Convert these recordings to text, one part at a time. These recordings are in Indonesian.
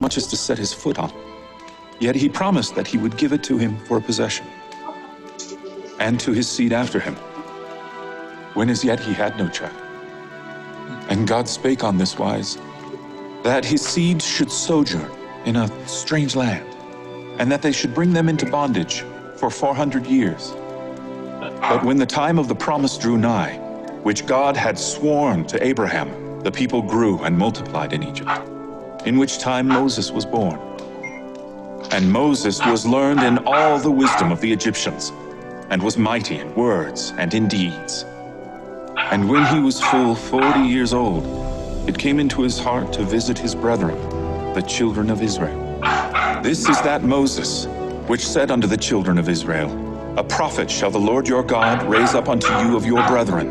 much as to set his foot on. Yet he promised that he would give it to him for a possession, and to his seed after him, when as yet he had no child. And God spake on this wise, that his seed should sojourn in a strange land, and that they should bring them into bondage for 400 years. But when the time of the promise drew nigh, which God had sworn to Abraham, the people grew and multiplied in Egypt, in which time Moses was born. And Moses was learned in all the wisdom of the Egyptians, and was mighty in words and in deeds. And when he was full 40 years old, it came into his heart to visit his brethren, the children of Israel. This is that Moses, which said unto the children of Israel, A prophet shall the Lord your God raise up unto you of your brethren.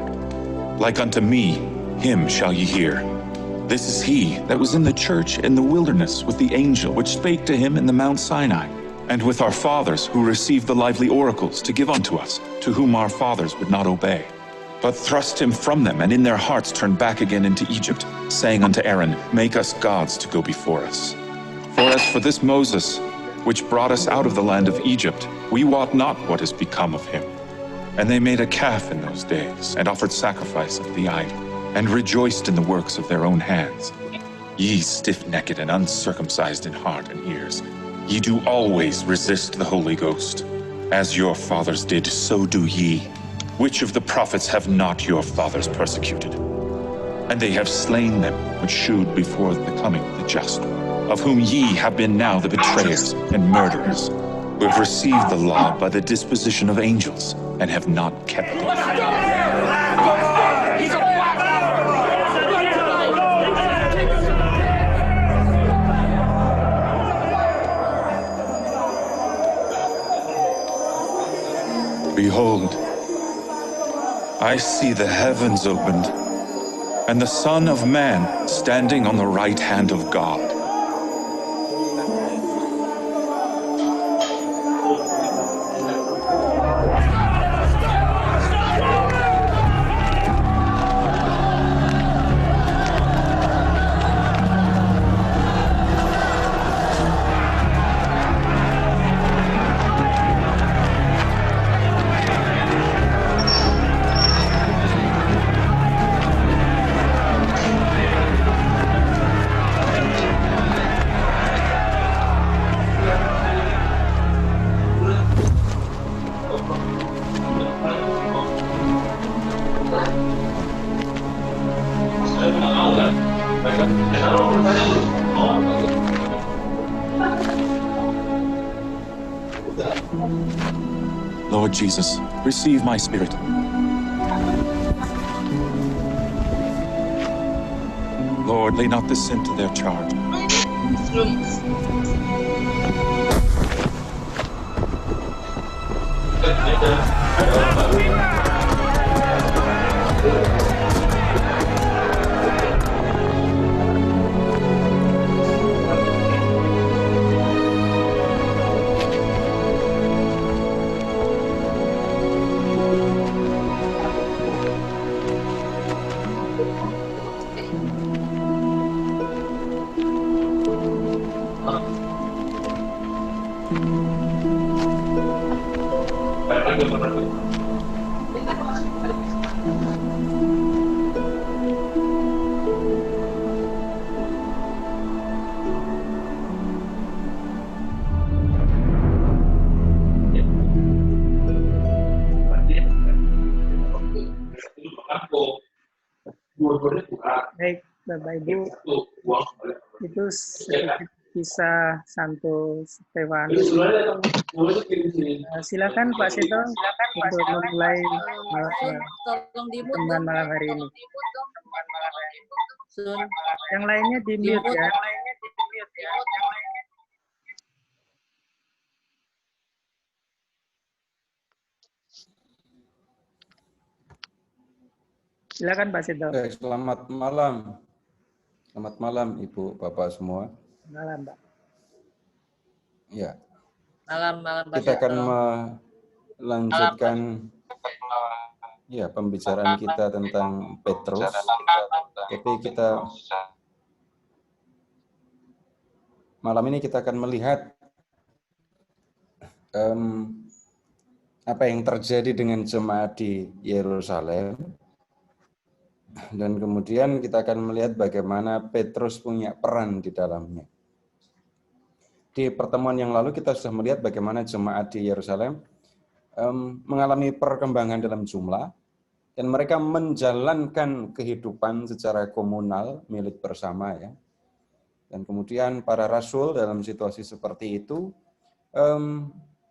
Like unto me, him shall ye hear. This is he that was in the church in the wilderness with the angel which spake to him in the Mount Sinai, and with our fathers who received the lively oracles to give unto us, to whom our fathers would not obey, but thrust him from them, and in their hearts turned back again into Egypt, saying unto Aaron, Make us gods to go before us. For as for this Moses, which brought us out of the land of Egypt, we wot not what is become of him. And they made a calf in those days, and offered sacrifice unto the idol, and rejoiced in the works of their own hands. Ye stiff-necked and uncircumcised in heart and ears, ye do always resist the Holy Ghost. As your fathers did, so do ye. Which of the prophets have not your fathers persecuted? And they have slain them which shewed before the coming of the just one, of whom ye have been now the betrayers and murderers, who have received the law by the disposition of angels, and have not kept it. Behold, I see the heavens opened, and the Son of Man standing on the right hand of God. Lord Jesus, receive my spirit. Lord, lay not this sin to their charge. Baik, Bapak Ibu, itu sedikit kisah Santo Stefanus. Silakan Pak Seto untuk memulai pertemuan malam hari ini. Yang lainnya di mute ya. Silakan Pak Seto. Selamat malam. Selamat malam Ibu, Bapak semua. Malam, Pak. Ya. Malam, Pak Kita akan Seto. melanjutkan pembicaraan kita tentang Petrus. Tapi kita malam ini kita akan melihat apa yang terjadi dengan jemaat di Yerusalem. Dan kemudian kita akan melihat bagaimana Petrus punya peran di dalamnya. Di pertemuan yang lalu kita sudah melihat bagaimana jemaat di Yerusalem mengalami perkembangan dalam jumlah, dan mereka menjalankan kehidupan secara komunal milik bersama, ya. Dan kemudian para rasul dalam situasi seperti itu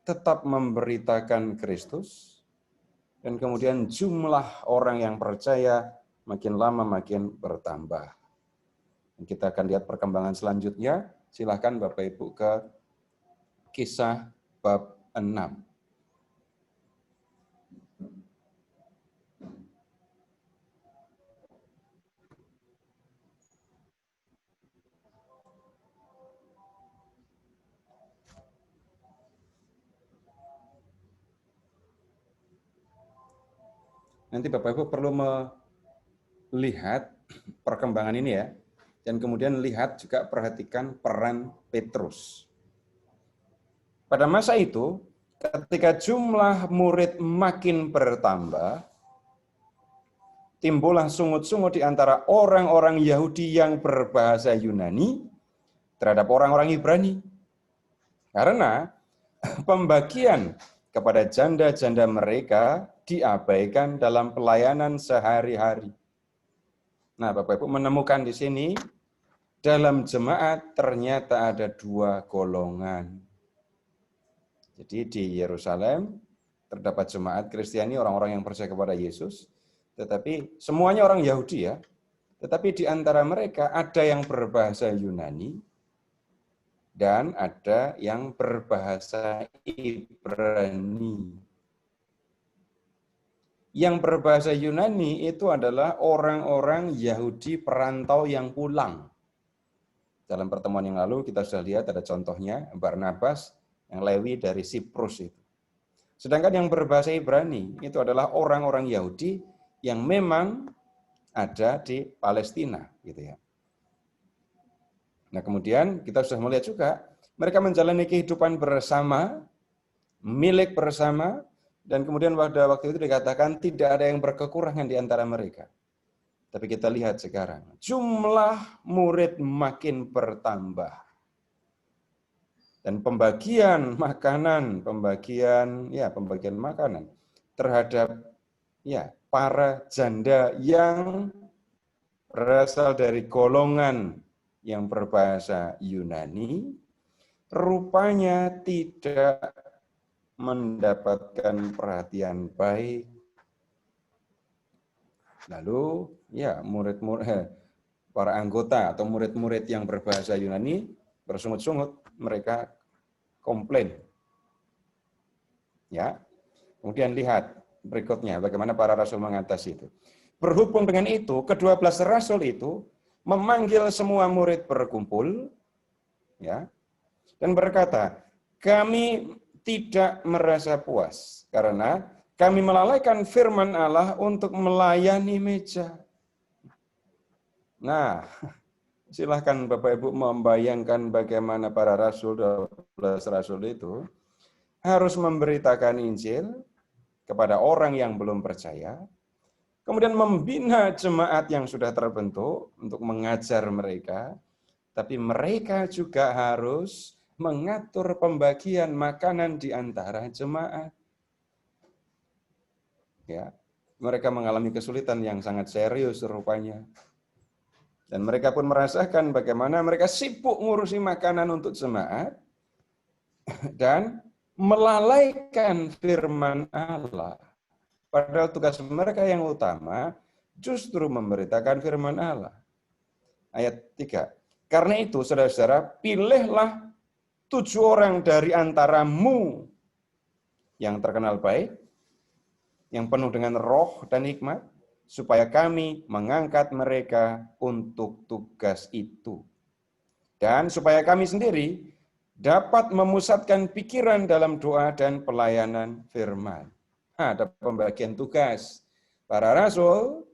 tetap memberitakan Kristus, dan kemudian jumlah orang yang percaya makin lama makin bertambah. Kita akan lihat perkembangan selanjutnya. Silakan Bapak Ibu ke Kisah bab 6. Nanti Bapak Ibu perlu melihat perkembangan ini, ya. Dan kemudian lihat juga, perhatikan peran Petrus. Pada masa itu, ketika jumlah murid makin bertambah, timbullah sungut-sungut di antara orang-orang Yahudi yang berbahasa Yunani terhadap orang-orang Ibrani. Karena pembagian kepada janda-janda mereka diabaikan dalam pelayanan sehari-hari. Nah, Bapak Ibu menemukan di sini, dalam jemaat ternyata ada dua golongan. Jadi di Yerusalem terdapat jemaat Kristiani, orang-orang yang percaya kepada Yesus, tetapi semuanya orang Yahudi, ya. Tetapi di antara mereka ada yang berbahasa Yunani dan ada yang berbahasa Ibrani. Yang berbahasa Yunani itu adalah orang-orang Yahudi perantau yang pulang. Dalam pertemuan yang lalu kita sudah lihat ada contohnya, Barnabas yang Lewi dari Siprus itu. Sedangkan yang berbahasa Ibrani itu adalah orang-orang Yahudi yang memang ada di Palestina, gitu ya. Nah, kemudian kita sudah melihat juga mereka menjalani kehidupan bersama, milik bersama, dan kemudian pada waktu itu dikatakan tidak ada yang berkekurangan di antara mereka. Tapi kita lihat sekarang, jumlah murid makin bertambah. Dan pembagian makanan terhadap para janda yang berasal dari golongan yang berbahasa Yunani, rupanya tidak mendapatkan perhatian baik. Lalu para anggota atau murid-murid yang berbahasa Yunani bersungut-sungut, mereka komplain. Ya. Kemudian lihat berikutnya bagaimana para rasul mengatasi itu. Berhubung dengan itu, ke-12 rasul itu memanggil semua murid berkumpul, ya, dan berkata, kami tidak merasa puas karena kami melalaikan firman Allah untuk melayani meja. Nah, silahkan Bapak Ibu membayangkan bagaimana para rasul, 12 rasul itu harus memberitakan Injil kepada orang yang belum percaya, kemudian membina jemaat yang sudah terbentuk untuk mengajar mereka, tapi mereka juga harus mengatur pembagian makanan di antara jemaat. Ya, mereka mengalami kesulitan yang sangat serius rupanya. Dan mereka pun merasakan bagaimana mereka sibuk ngurusi makanan untuk jemaat dan melalaikan firman Allah. Padahal tugas mereka yang utama justru memberitakan firman Allah. Ayat 3. Karena itu, saudara-saudara, pilihlah 7 orang dari antaramu yang terkenal baik, yang penuh dengan roh dan hikmat, supaya kami mengangkat mereka untuk tugas itu. Dan supaya kami sendiri dapat memusatkan pikiran dalam doa dan pelayanan firman. Ada pembagian tugas. Para rasul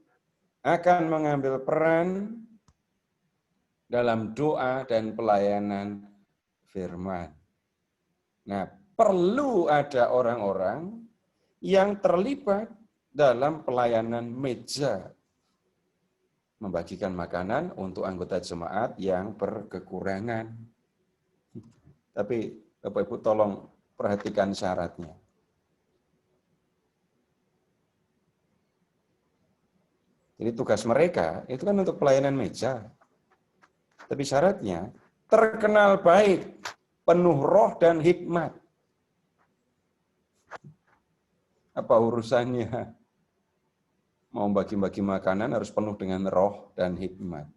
akan mengambil peran dalam doa dan pelayanan firman. Nah, perlu ada orang-orang yang terlibat dalam pelayanan meja, membagikan makanan untuk anggota jemaat yang berkekurangan. Tapi Bapak Ibu tolong perhatikan syaratnya. Jadi tugas mereka itu kan untuk pelayanan meja. Tapi syaratnya terkenal baik, penuh roh dan hikmat. Apa urusannya mau bagi-bagi makanan harus penuh dengan roh dan hikmat?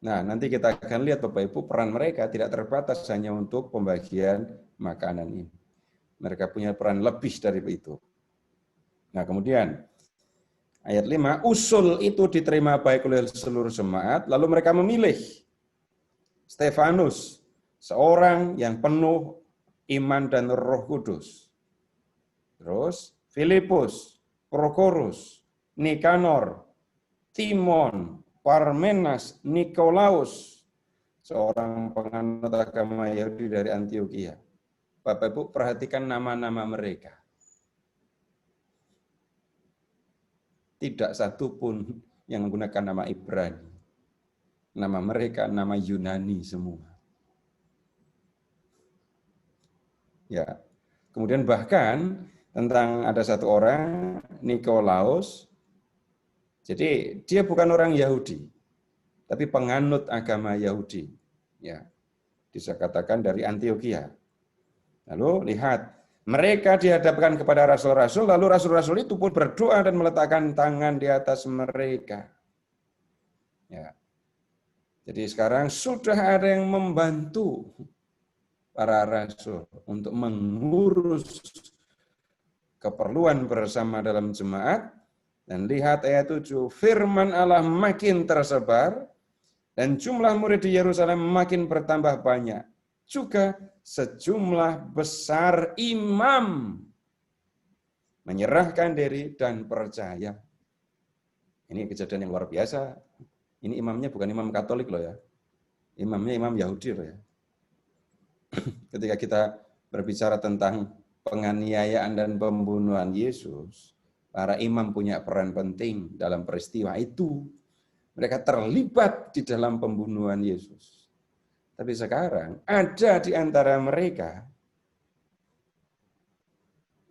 Nah, nanti kita akan lihat Bapak Ibu, peran mereka tidak terbatas hanya untuk pembagian makanan ini. Mereka punya peran lebih dari itu. Nah, kemudian ayat 5, usul itu diterima baik oleh seluruh jemaat, lalu mereka memilih Stefanus, seorang yang penuh iman dan Roh Kudus. Terus Filipus, Prokorus, Nikanor, Timon, Parmenas, Nikolaus, seorang penganut agama Yahudi dari Antioquia. Bapak Ibu perhatikan nama-nama mereka. Tidak satu pun yang menggunakan nama Ibrani. Nama mereka nama Yunani semua. Ya. Kemudian bahkan tentang ada satu orang, Nikolaus. Jadi dia bukan orang Yahudi, tapi penganut agama Yahudi. Ya. Bisa katakan dari Antioquia. Lalu lihat, mereka dihadapkan kepada rasul-rasul, lalu rasul-rasul itu pun berdoa dan meletakkan tangan di atas mereka. Ya. Jadi sekarang sudah ada yang membantu para rasul untuk mengurus keperluan bersama dalam jemaat. Dan lihat ayat 7, firman Allah makin tersebar dan jumlah murid di Yerusalem makin bertambah banyak. Juga sejumlah besar imam menyerahkan diri dan percaya. Ini kejadian yang luar biasa. Ini imamnya bukan imam Katolik loh ya. Imamnya imam Yahudi loh ya. Ketika kita berbicara tentang penganiayaan dan pembunuhan Yesus, para imam punya peran penting dalam peristiwa itu. Mereka terlibat di dalam pembunuhan Yesus. Tapi sekarang ada di antara mereka,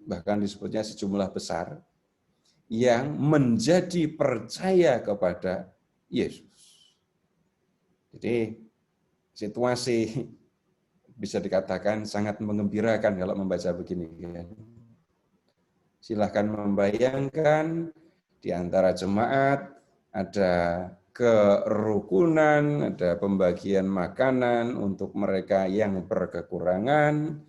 bahkan disebutnya sejumlah besar, yang menjadi percaya kepada Yesus. Jadi situasi bisa dikatakan sangat mengembirakan kalau membaca begini. Silahkan membayangkan di antara jemaat ada kerukunan, ada pembagian makanan untuk mereka yang berkekurangan,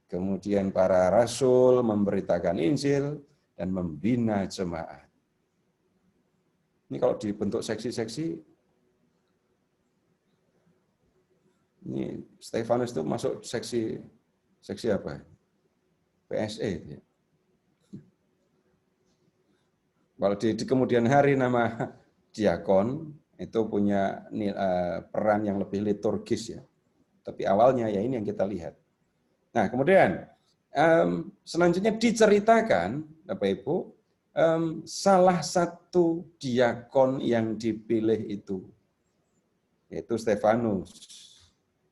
kemudian para rasul memberitakan Injil dan membina jemaat. Ini kalau dibentuk seksi-seksi, ini Stefanus itu masuk seksi apa? PSE. Kalau di kemudian hari nama diakon itu punya peran yang lebih liturgis ya. Tapi awalnya ya ini yang kita lihat. Nah kemudian selanjutnya diceritakan Bapak Ibu, salah satu diakon yang dipilih itu, yaitu Stefanus,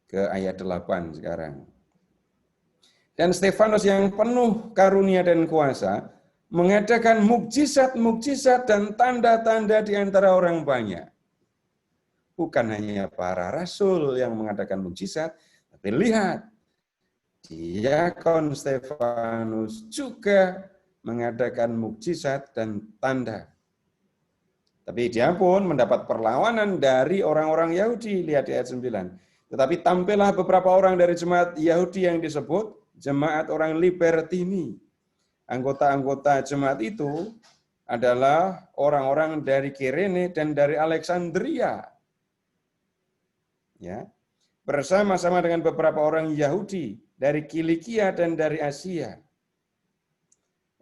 ke ayat 8 sekarang. Dan Stefanus yang penuh karunia dan kuasa, mengadakan mukjizat-mukjizat dan tanda-tanda di antara orang banyak. Bukan hanya para rasul yang mengadakan mukjizat, tapi lihat, diakon Stefanus juga mengadakan mukjizat dan tanda. Tapi dia pun mendapat perlawanan dari orang-orang Yahudi, lihat di ayat 9. Tetapi tampillah beberapa orang dari jemaat Yahudi yang disebut jemaat orang Libertini. Anggota-anggota jemaat itu adalah orang-orang dari Kirene dan dari Alexandria. Ya. Bersama-sama dengan beberapa orang Yahudi dari Kilikia dan dari Asia.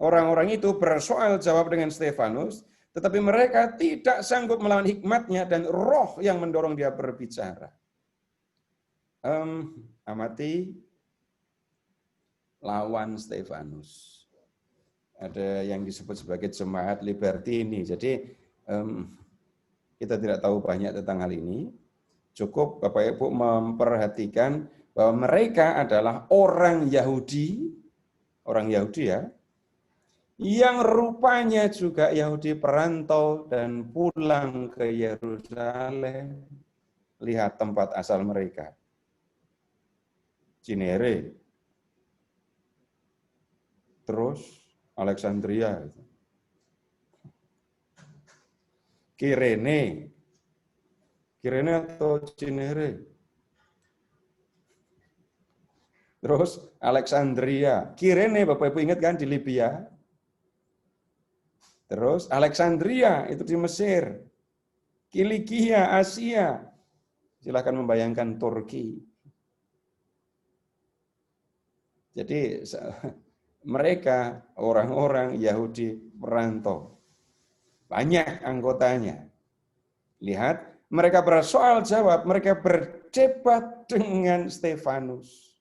Orang-orang itu bersoal jawab dengan Stefanus, tetapi mereka tidak sanggup melawan hikmatnya dan roh yang mendorong dia berbicara. amati lawan Stefanus. Ada yang disebut sebagai jemaat Libertini. Jadi kita tidak tahu banyak tentang hal ini. Cukup Bapak Ibu memperhatikan bahwa mereka adalah orang Yahudi ya, yang rupanya juga Yahudi perantau dan pulang ke Yerusalem. Lihat tempat asal mereka. Cinere, terus Alexandria, Kirene atau Cinere, terus Alexandria. Kirene Bapak Ibu ingat kan di Libya, terus Alexandria itu di Mesir, Kilikia, Asia. Silahkan membayangkan Turki. Jadi mereka orang-orang Yahudi perantau. Banyak anggotanya. Lihat, mereka bersoal jawab, mereka berdebat dengan Stefanus.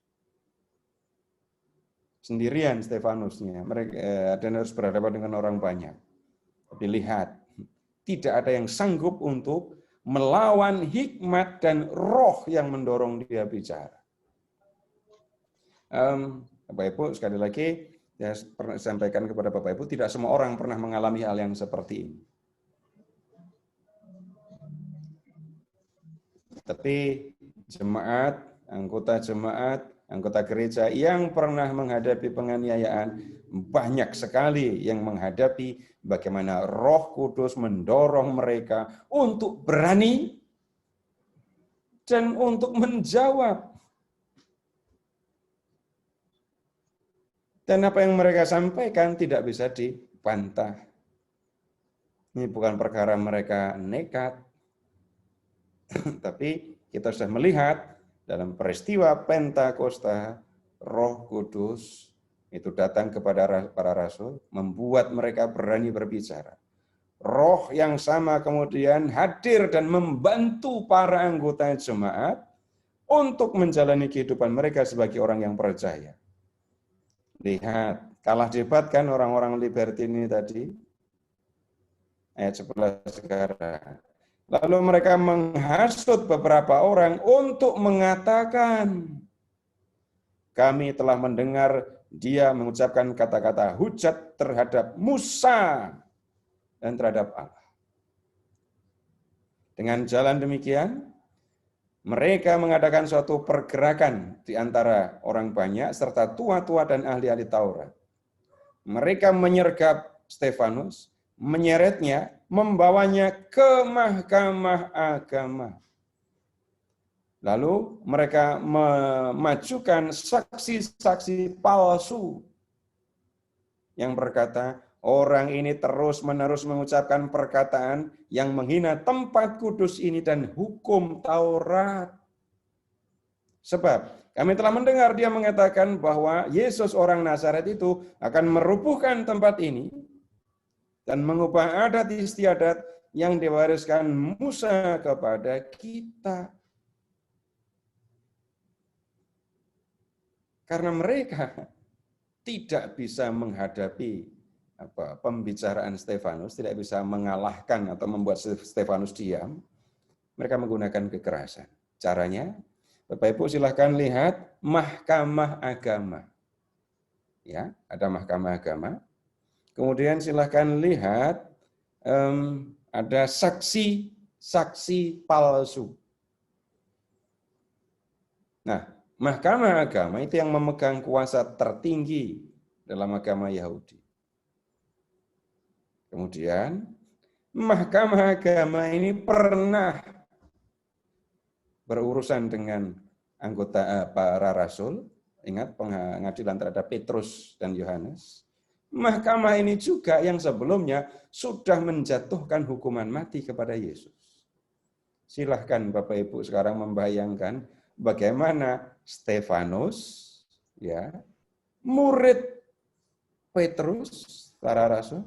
Sendirian Stefanusnya, mereka dan harus berhadapan dengan orang banyak. Tapi lihat, tidak ada yang sanggup untuk melawan hikmat dan roh yang mendorong dia bicara. Bapak Ibu, sekali lagi, saya pernah sampaikan kepada Bapak Ibu, tidak semua orang pernah mengalami hal yang seperti ini. Tapi jemaat, anggota gereja yang pernah menghadapi penganiayaan, banyak sekali yang menghadapi bagaimana Roh Kudus mendorong mereka untuk berani dan untuk menjawab. Dan apa yang mereka sampaikan tidak bisa dibantah. Ini bukan perkara mereka nekat, tapi kita sudah melihat dalam peristiwa Pentakosta, Roh Kudus itu datang kepada para rasul, membuat mereka berani berbicara. Roh yang sama kemudian hadir dan membantu para anggota jemaat untuk menjalani kehidupan mereka sebagai orang yang percaya. Lihat, kalah debat kan orang-orang Libertini tadi. Ayat 11 sekarang. Lalu mereka menghasut beberapa orang untuk mengatakan, kami telah mendengar dia mengucapkan kata-kata hujat terhadap Musa dan terhadap Allah. Dengan jalan demikian, mereka mengadakan suatu pergerakan di antara orang banyak serta tua-tua dan ahli-ahli Taurat. Mereka menyergap Stefanus, menyeretnya, membawanya ke mahkamah agama. Lalu mereka memajukan saksi-saksi palsu yang berkata, orang ini terus-menerus mengucapkan perkataan yang menghina tempat kudus ini dan hukum Taurat. Sebab kami telah mendengar dia mengatakan bahwa Yesus orang Nazaret itu akan merubuhkan tempat ini dan mengubah adat istiadat yang diwariskan Musa kepada kita. Karena mereka tidak bisa menghadapi pembicaraan Stefanus, tidak bisa mengalahkan atau membuat Stefanus diam, mereka menggunakan kekerasan. Caranya, Bapak Ibu silahkan lihat mahkamah agama. Ya, ada mahkamah agama. Kemudian silahkan lihat ada saksi palsu. Nah, mahkamah agama itu yang memegang kuasa tertinggi dalam agama Yahudi. Kemudian, mahkamah agama ini pernah berurusan dengan anggota para rasul, ingat pengadilan terhadap Petrus dan Yohanes. Mahkamah ini juga yang sebelumnya sudah menjatuhkan hukuman mati kepada Yesus. Silahkan Bapak Ibu sekarang membayangkan bagaimana Stefanus, ya, murid Petrus, para rasul,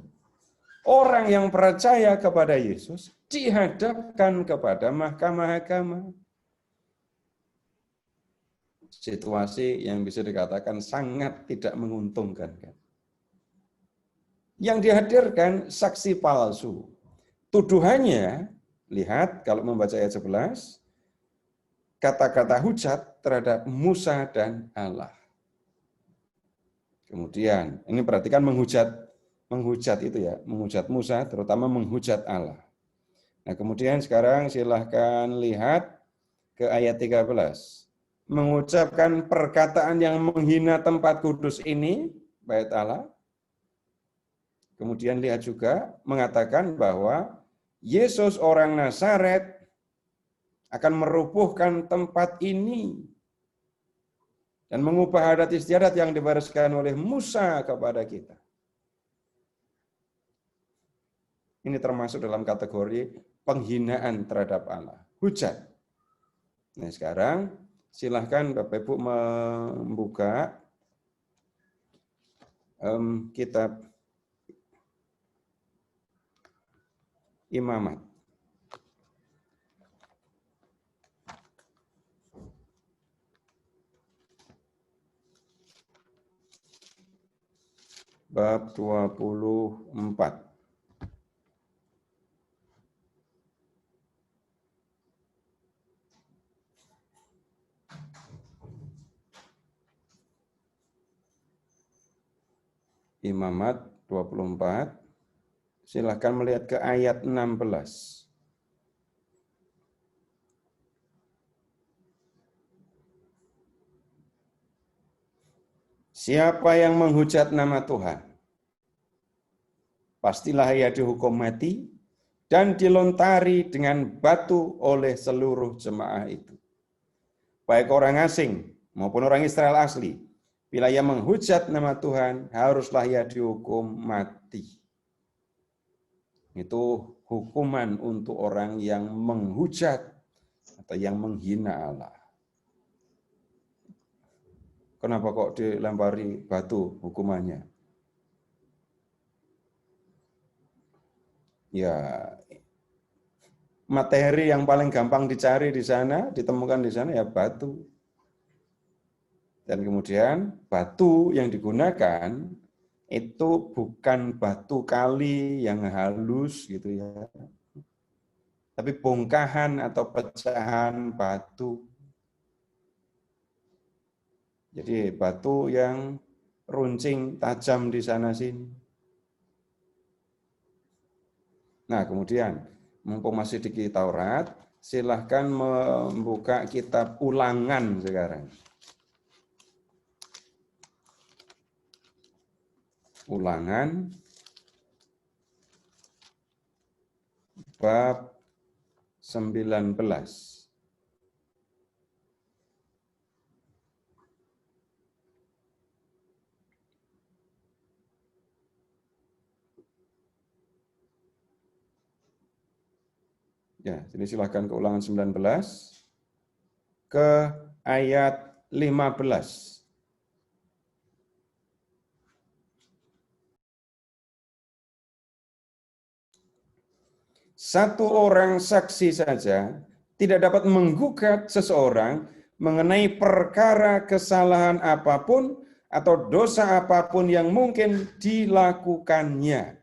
orang yang percaya kepada Yesus dihadapkan kepada mahkamah agama. situasi yang bisa dikatakan sangat tidak menguntungkan. Yang dihadirkan saksi palsu. Tuduhannya, lihat kalau membaca ayat 11, kata-kata hujat terhadap Musa dan Allah. Kemudian, ini perhatikan menghujat itu ya, menghujat Musa, terutama menghujat Allah. Nah, kemudian sekarang silahkan lihat ke ayat 13. Mengucapkan perkataan yang menghina tempat kudus ini, bait Allah. Kemudian lihat juga mengatakan bahwa Yesus orang Nazaret akan merubuhkan tempat ini dan mengubah adat istiadat yang diwariskan oleh Musa kepada kita. Ini termasuk dalam kategori penghinaan terhadap Allah, hujat. Nah, sekarang silahkan Bapak Ibu membuka kitab Imamat. Bab 24. Imamat 24. Silahkan melihat ke ayat 16. Siapa yang menghujat nama Tuhan, pastilah ia dihukum mati dan dilontari dengan batu oleh seluruh jemaah itu. Baik orang asing maupun orang Israel asli, bila ia menghujat nama Tuhan, haruslah ia dihukum mati. Itu hukuman untuk orang yang menghujat atau yang menghina Allah. Kenapa kok dilempari batu hukumannya? Ya, materi yang paling gampang dicari di sana, ditemukan di sana ya batu. Dan kemudian batu yang digunakan itu bukan batu kali yang halus gitu ya. Tapi bongkahan atau pecahan batu. Jadi batu yang runcing, tajam di sana sini. Nah, kemudian mumpung masih di Taurat, silahkan membuka kitab Ulangan sekarang. Ulangan bab 19. Ya, jadi silakan ke Ulangan 19 ke ayat 15. Satu orang saksi saja tidak dapat menggugat seseorang mengenai perkara kesalahan apapun atau dosa apapun yang mungkin dilakukannya.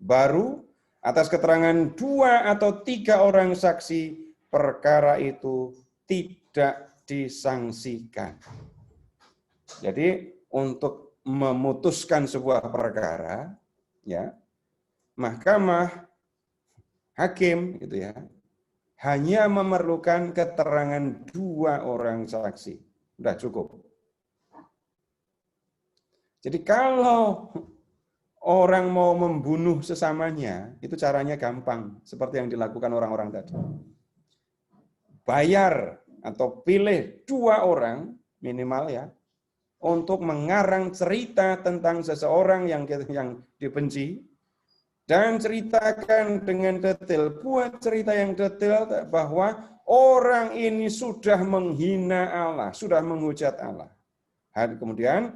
Baru atas keterangan 2 atau 3 orang saksi, perkara itu tidak disangsikan. Jadi untuk memutuskan sebuah perkara, ya, mahkamah hakim gitu ya, hanya memerlukan keterangan 2 orang saksi. Sudah cukup. Jadi kalau orang mau membunuh sesamanya, itu caranya gampang, seperti yang dilakukan orang-orang tadi. Bayar atau pilih 2 orang minimal ya, untuk mengarang cerita tentang seseorang yang dibenci, dan ceritakan dengan detail, buat cerita yang detail bahwa orang ini sudah menghina Allah, sudah menghujat Allah. Dan kemudian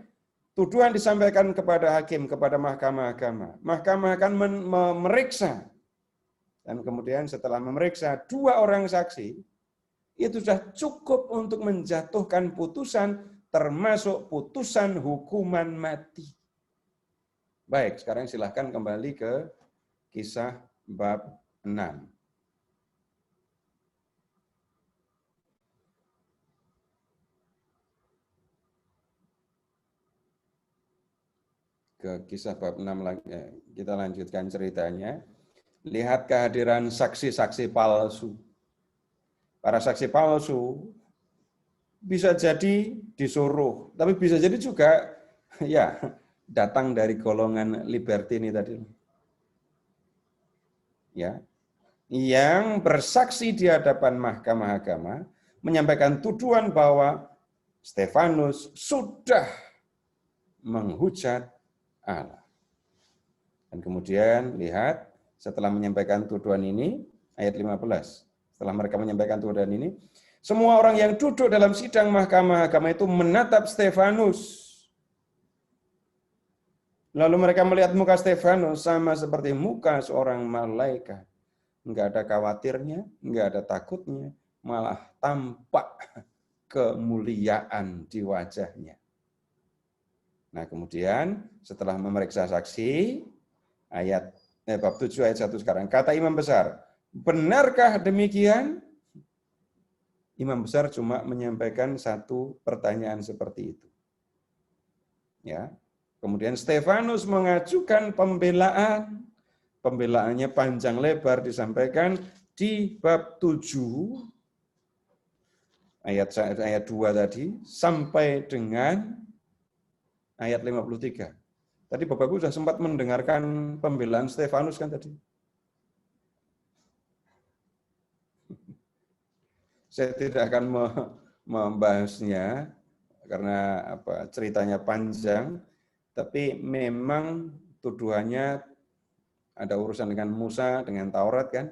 tuduhan disampaikan kepada hakim, kepada mahkamah agama. Mahkamah akan memeriksa. Dan kemudian setelah memeriksa 2 orang saksi, itu sudah cukup untuk menjatuhkan putusan, termasuk putusan hukuman mati. Baik, sekarang silahkan kembali ke Kisah bab 6. Ke Kisah bab 6 lagi, kita lanjutkan ceritanya. Lihat kehadiran saksi-saksi palsu. Para saksi palsu bisa jadi disuruh, tapi bisa jadi juga ya datang dari golongan libertini tadi. Ya, yang bersaksi di hadapan mahkamah agama menyampaikan tuduhan bahwa Stefanus sudah menghujat Allah. Dan kemudian lihat setelah menyampaikan tuduhan ini ayat 15. Setelah mereka menyampaikan tuduhan ini, semua orang yang duduk dalam sidang mahkamah agama itu menatap Stefanus. Lalu mereka melihat muka Stefanus sama seperti muka seorang malaikat. Enggak ada khawatirnya, enggak ada takutnya, malah tampak kemuliaan di wajahnya. Nah, kemudian setelah memeriksa saksi, bab 7 ayat 1 sekarang, kata imam besar, benarkah demikian? Imam besar cuma menyampaikan satu pertanyaan seperti itu. Ya. Kemudian Stefanus mengajukan pembelaan. Pembelaannya panjang lebar disampaikan di bab 7 ayat 2 tadi sampai dengan ayat 53. Tadi Bapak Ibu sudah sempat mendengarkan pembelaan Stefanus kan tadi? Saya tidak akan membahasnya karena ceritanya panjang, tapi memang tuduhannya ada urusan dengan Musa, dengan Taurat kan?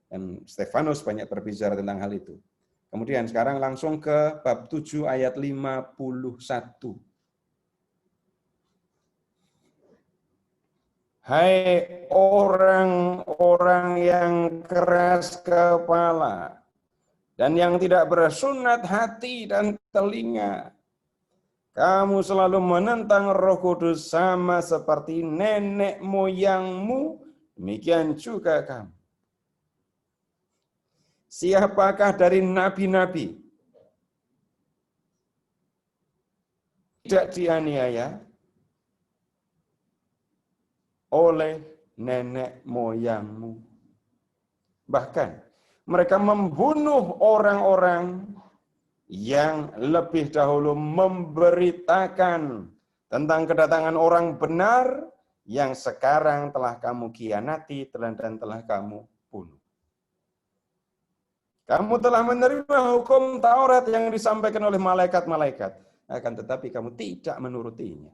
Dan Stefanus banyak berbicara tentang hal itu. Kemudian sekarang langsung ke bab 7 ayat 51. Hai orang-orang yang keras kepala dan yang tidak bersunat hati dan telinga, kamu selalu menentang Roh Kudus sama seperti nenek moyangmu, demikian juga kamu. Siapakah dari nabi-nabi tidak dianiaya oleh nenek moyangmu? Bahkan mereka membunuh orang-orang yang lebih dahulu memberitakan tentang kedatangan orang benar yang sekarang telah kamu khianati dan telah kamu bunuh. Kamu telah menerima hukum Taurat yang disampaikan oleh malaikat-malaikat, akan tetapi kamu tidak menurutinya.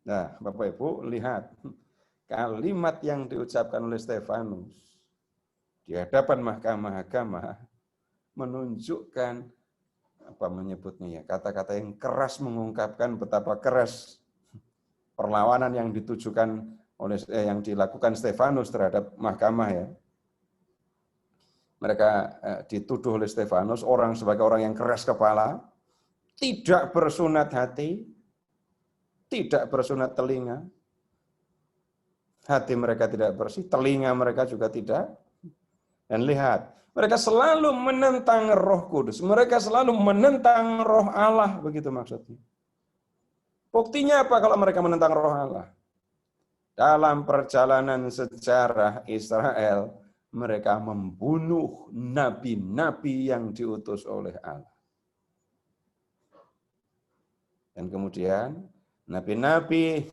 Nah, Bapak Ibu, lihat kalimat yang diucapkan oleh Stefanus di hadapan mahkamah agama menunjukkan kata-kata yang keras, mengungkapkan betapa keras perlawanan yang ditujukan oleh yang dilakukan Stefanus terhadap mahkamah ya. Mereka dituduh oleh Stefanus sebagai orang yang keras kepala, tidak bersunat hati, tidak bersunat telinga. Hati mereka tidak bersih, telinga mereka juga tidak. Dan lihat, mereka selalu menentang Roh Kudus. Mereka selalu menentang Roh Allah, begitu maksudnya. Buktinya apa kalau mereka menentang Roh Allah? Dalam perjalanan sejarah Israel, mereka membunuh nabi-nabi yang diutus oleh Allah. Dan kemudian, nabi-nabi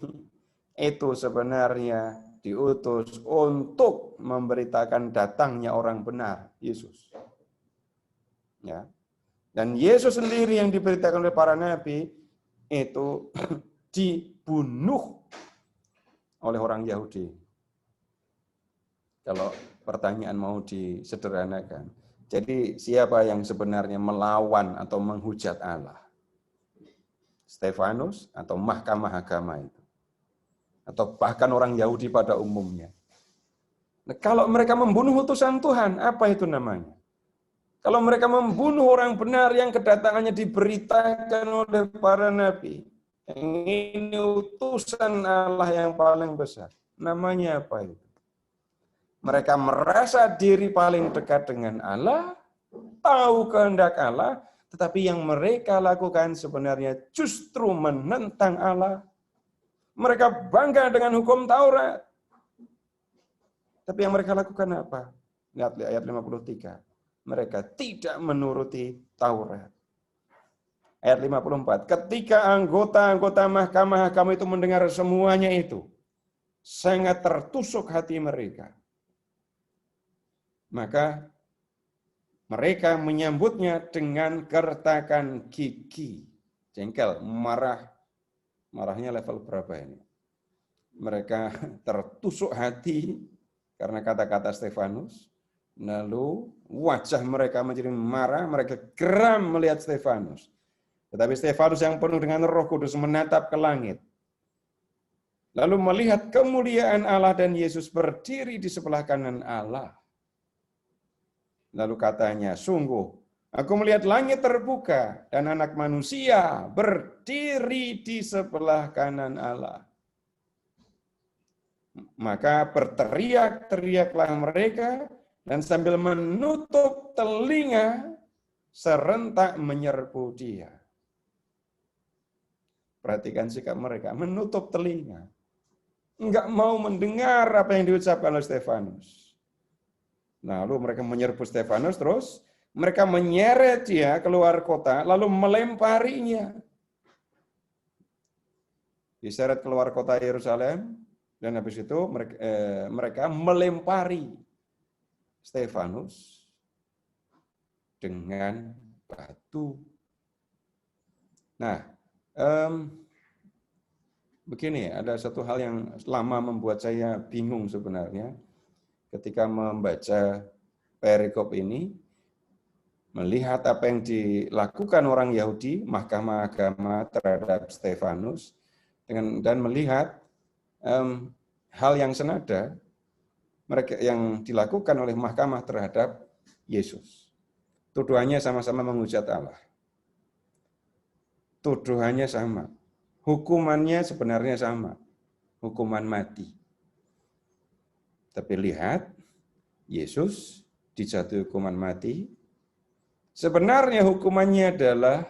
itu sebenarnya diutus untuk memberitakan datangnya orang benar, Yesus. Ya. Dan Yesus sendiri yang diberitakan oleh para nabi itu dibunuh oleh orang Yahudi. Kalau pertanyaan mau disederhanakan. Jadi siapa yang sebenarnya melawan atau menghujat Allah? Stefanus atau mahkamah agama itu? Atau bahkan orang Yahudi pada umumnya. Nah, kalau mereka membunuh utusan Tuhan, apa itu namanya? Kalau mereka membunuh orang benar yang kedatangannya diberitakan oleh para nabi, yang ini utusan Allah yang paling besar. Namanya apa itu? Mereka merasa diri paling dekat dengan Allah, tahu kehendak Allah, tetapi yang mereka lakukan sebenarnya justru menentang Allah. Mereka bangga dengan hukum Taurat. Tapi yang mereka lakukan apa? Lihat ayat 53. Mereka tidak menuruti Taurat. Ayat 54. Ketika anggota-anggota mahkamah agama itu mendengar semuanya itu, sangat tertusuk hati mereka. Maka mereka menyambutnya dengan gertakan gigi. Jengkel, marah. Marahnya level berapa ini? Mereka tertusuk hati karena kata-kata Stefanus. Lalu wajah mereka menjadi marah, mereka geram melihat Stefanus. Tetapi Stefanus yang penuh dengan Roh Kudus menatap ke langit. Lalu melihat kemuliaan Allah dan Yesus berdiri di sebelah kanan Allah. Lalu katanya, sungguh, aku melihat langit terbuka dan anak manusia berdiri di sebelah kanan Allah. Maka berteriak-teriaklah mereka dan sambil menutup telinga serentak menyerbu dia. Perhatikan sikap mereka, menutup telinga. Enggak mau mendengar apa yang diucapkan oleh Stefanus. Lalu mereka menyerbu Stefanus, terus mereka menyeret dia keluar kota, lalu melemparinya. Diseret keluar kota Yerusalem, dan habis itu mereka melempari Stefanus dengan batu. Nah, begini, ada satu hal yang lama membuat saya bingung sebenarnya ketika membaca perikop ini, melihat apa yang dilakukan orang Yahudi, mahkamah agama terhadap Stefanus, dan melihat hal yang senada mereka yang dilakukan oleh mahkamah terhadap Yesus. Tuduhannya sama-sama menghujat Allah. Tuduhannya sama. Hukumannya sebenarnya sama. Hukuman mati. Tapi lihat, Yesus dijatuhi hukuman mati. Sebenarnya hukumannya adalah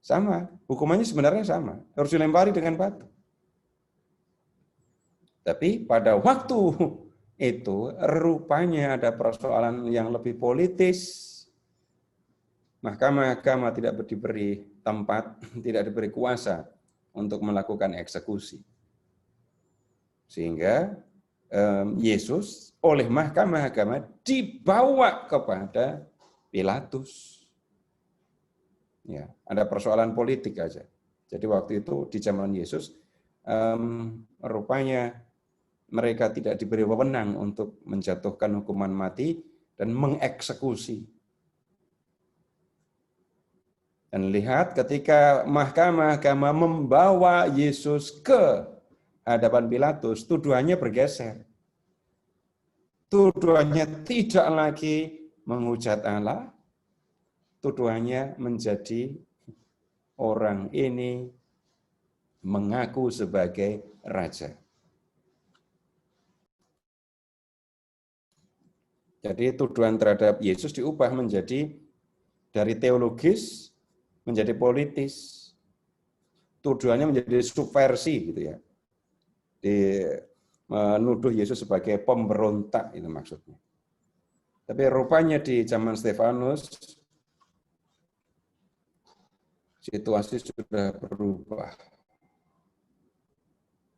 sama. Hukumannya sebenarnya sama. Harus dilempari dengan batu. Tapi pada waktu itu rupanya ada persoalan yang lebih politis. Mahkamah agama tidak diberi tempat, tidak diberi kuasa untuk melakukan eksekusi. Sehingga Yesus oleh mahkamah agama dibawa kepada Pilatus. Ya, ada persoalan politik aja. Jadi waktu itu di zaman Yesus rupanya mereka tidak diberi wewenang untuk menjatuhkan hukuman mati dan mengeksekusi. Dan lihat ketika mahkamah agama membawa Yesus ke hadapan Pilatus, tuduhannya bergeser. Tuduhannya tidak lagi menghujat Allah, tuduhannya menjadi orang ini mengaku sebagai raja. Jadi tuduhan terhadap Yesus diubah menjadi dari teologis menjadi politis. Tuduhannya menjadi subversi gitu ya. Menuduh Yesus sebagai pemberontak itu maksudnya. Tapi rupanya di zaman Stefanus situasi sudah berubah.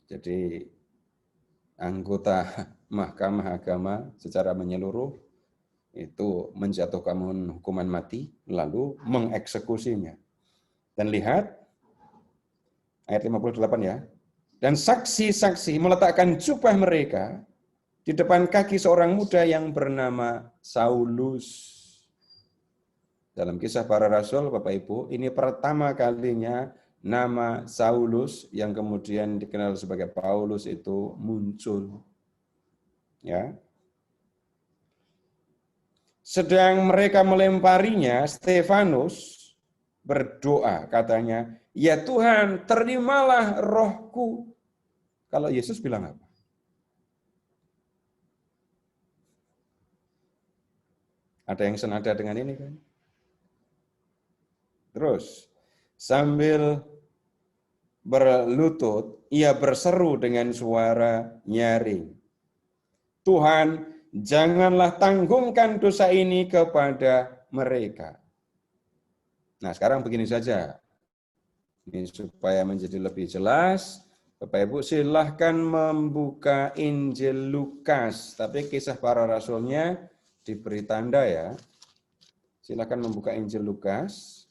Jadi anggota mahkamah agama secara menyeluruh itu menjatuhkan hukuman mati lalu mengeksekusinya. Dan lihat ayat 58 ya. Dan saksi-saksi meletakkan jubah mereka di depan kaki seorang muda yang bernama Saulus. Dalam Kisah Para Rasul, Bapak Ibu, ini pertama kalinya nama Saulus yang kemudian dikenal sebagai Paulus itu muncul. Ya. Sedang mereka melemparinya, Stefanus berdoa, katanya, "Ya Tuhan, terimalah rohku." Kalau Yesus bilang apa? Ada yang senada dengan ini kan? Terus, sambil berlutut, ia berseru dengan suara nyaring, "Tuhan, janganlah tanggungkan dosa ini kepada mereka." Nah, sekarang begini saja. Ini supaya menjadi lebih jelas, Bapak Ibu silahkan membuka Injil Lukas. Tapi kisah para rasulnya diberi tanda ya. Silahkan membuka Injil Lukas.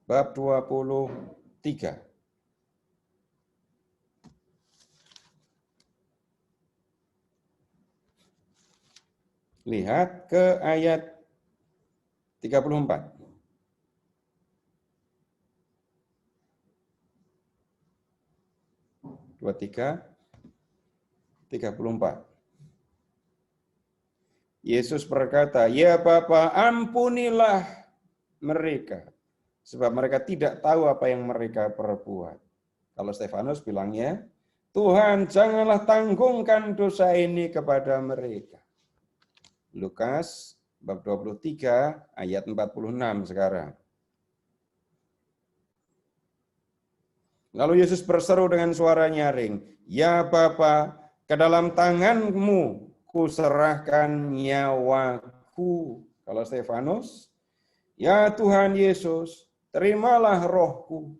Bab 23. Lihat ke ayat 34. Dua tiga 34. Yesus berkata, "Ya Bapa, ampunilah mereka, sebab mereka tidak tahu apa yang mereka perbuat." Kalau Stefanus bilangnya, "Tuhan, janganlah tanggungkan dosa ini kepada mereka." Lukas bab 23 ayat 46 sekarang. Lalu Yesus berseru dengan suara nyaring, "Ya Bapa, ke dalam tangan-Mu kuserahkan nyawaku." Kalau Stefanus, "Ya Tuhan Yesus, terimalah rohku."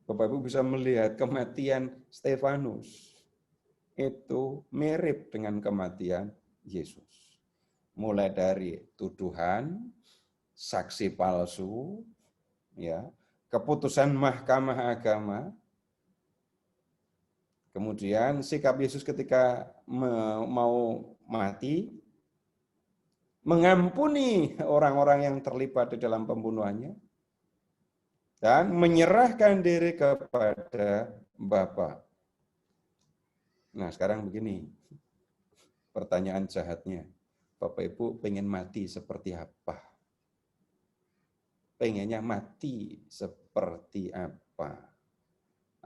Bapak Ibu bisa melihat kematian Stefanus itu mirip dengan kematian Yesus. Mulai dari tuduhan, saksi palsu, ya, keputusan mahkamah agama, kemudian sikap Yesus ketika mau mati, mengampuni orang-orang yang terlibat di dalam pembunuhannya, dan menyerahkan diri kepada Bapa. Nah, sekarang begini, pertanyaan jahatnya. Bapak Ibu pengen mati seperti apa? Pengennya mati seperti apa?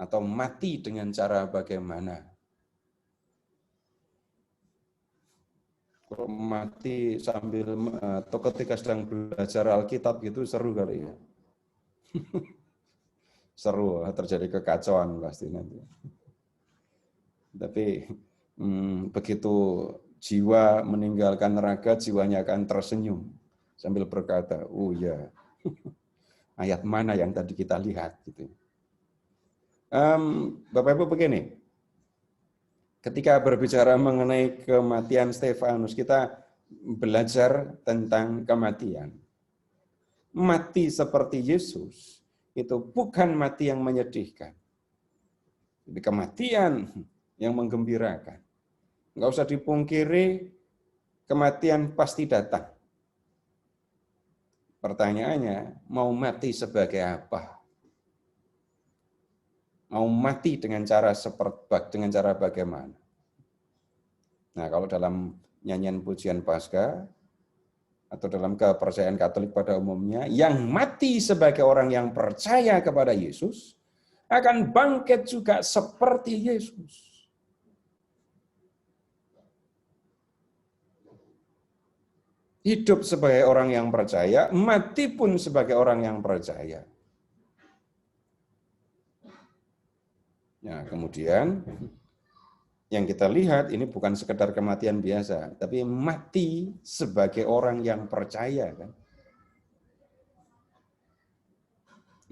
Atau mati dengan cara bagaimana? Kalau mati sambil atau ketika sedang belajar Alkitab gitu seru kali ya. Seru, terjadi kekacauan pasti nanti. Tapi begitu jiwa meninggalkan raga, jiwanya akan tersenyum sambil berkata, "Oh ya, ayat mana yang tadi kita lihat?" Gitu. Bapak Ibu begini, ketika berbicara mengenai kematian Stefanus, kita belajar tentang kematian. Mati seperti Yesus itu bukan mati yang menyedihkan, tapi kematian yang menggembirakan. Enggak usah dipungkiri, kematian pasti datang. Pertanyaannya, mau mati sebagai apa? Mau mati dengan cara bagaimana? Nah, kalau dalam nyanyian pujian Paskah atau dalam kepercayaan Katolik pada umumnya, yang mati sebagai orang yang percaya kepada Yesus akan bangkit juga seperti Yesus. Hidup sebagai orang yang percaya, mati pun sebagai orang yang percaya. Nah, kemudian yang kita lihat ini bukan sekedar kematian biasa, tapi mati sebagai orang yang percaya, kan?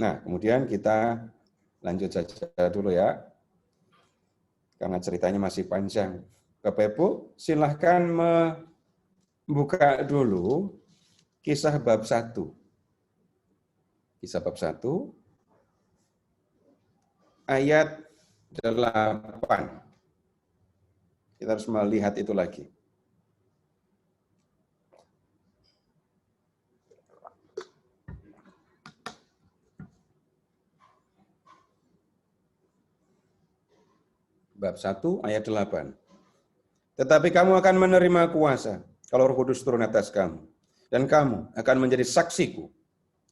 Nah, kemudian kita lanjut saja dulu ya, karena ceritanya masih panjang. Bapak Ibu, silahkan membuka dulu kisah bab 1. Kisah bab 1, ayat 8. Kita harus melihat itu lagi. Bab 1 ayat 8. Tetapi kamu akan menerima kuasa kalau Roh Kudus turun atas kamu. Dan kamu akan menjadi saksiku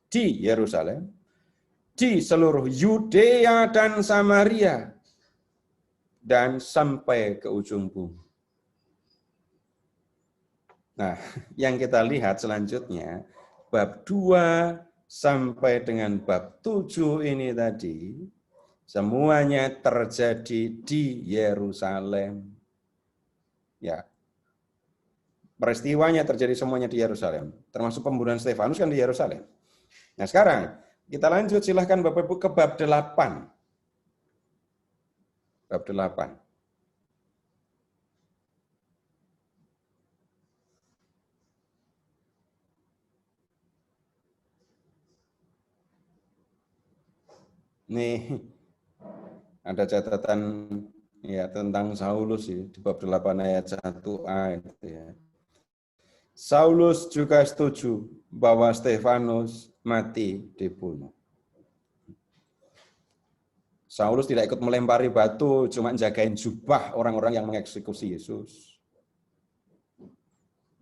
di Yerusalem, di seluruh Yudea dan Samaria, dan sampai ke ujung bumi. Nah, yang kita lihat selanjutnya, bab 2 sampai dengan bab 7 ini tadi, semuanya terjadi di Yerusalem. Ya, peristiwanya terjadi semuanya di Yerusalem, termasuk pembunuhan Stefanus kan di Yerusalem. Nah sekarang kita lanjut, silahkan Bapak Ibu ke bab 8. Bab 8. Nih ada catatan ya tentang Saulus di bab 8 ayat 1a itu ya. Saulus juga setuju bahwa Stefanus mati dibunuh. Saulus tidak ikut melempari batu, cuma jagain jubah orang-orang yang mengeksekusi Yesus.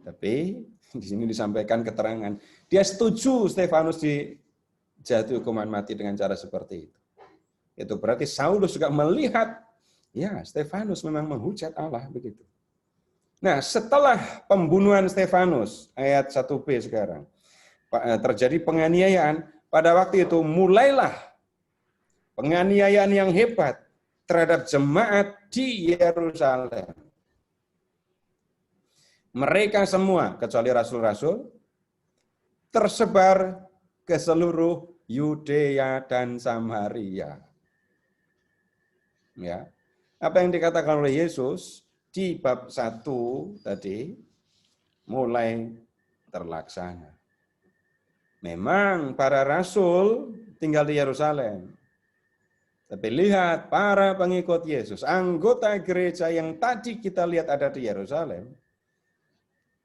Tapi di sini disampaikan keterangan, dia setuju Stefanus dijatuhi hukuman mati dengan cara seperti itu. Itu berarti Saulus juga melihat, ya Stefanus memang menghujat Allah begitu. Nah, setelah pembunuhan Stefanus, ayat 1b sekarang, terjadi penganiayaan, pada waktu itu mulailah penganiayaan yang hebat terhadap jemaat di Yerusalem. Mereka semua, kecuali rasul-rasul, tersebar ke seluruh Yudea dan Samaria. Ya. Apa yang dikatakan oleh Yesus di bab 1 tadi mulai terlaksana. Memang para rasul tinggal di Yerusalem. Tapi lihat para pengikut Yesus, anggota gereja yang tadi kita lihat ada di Yerusalem,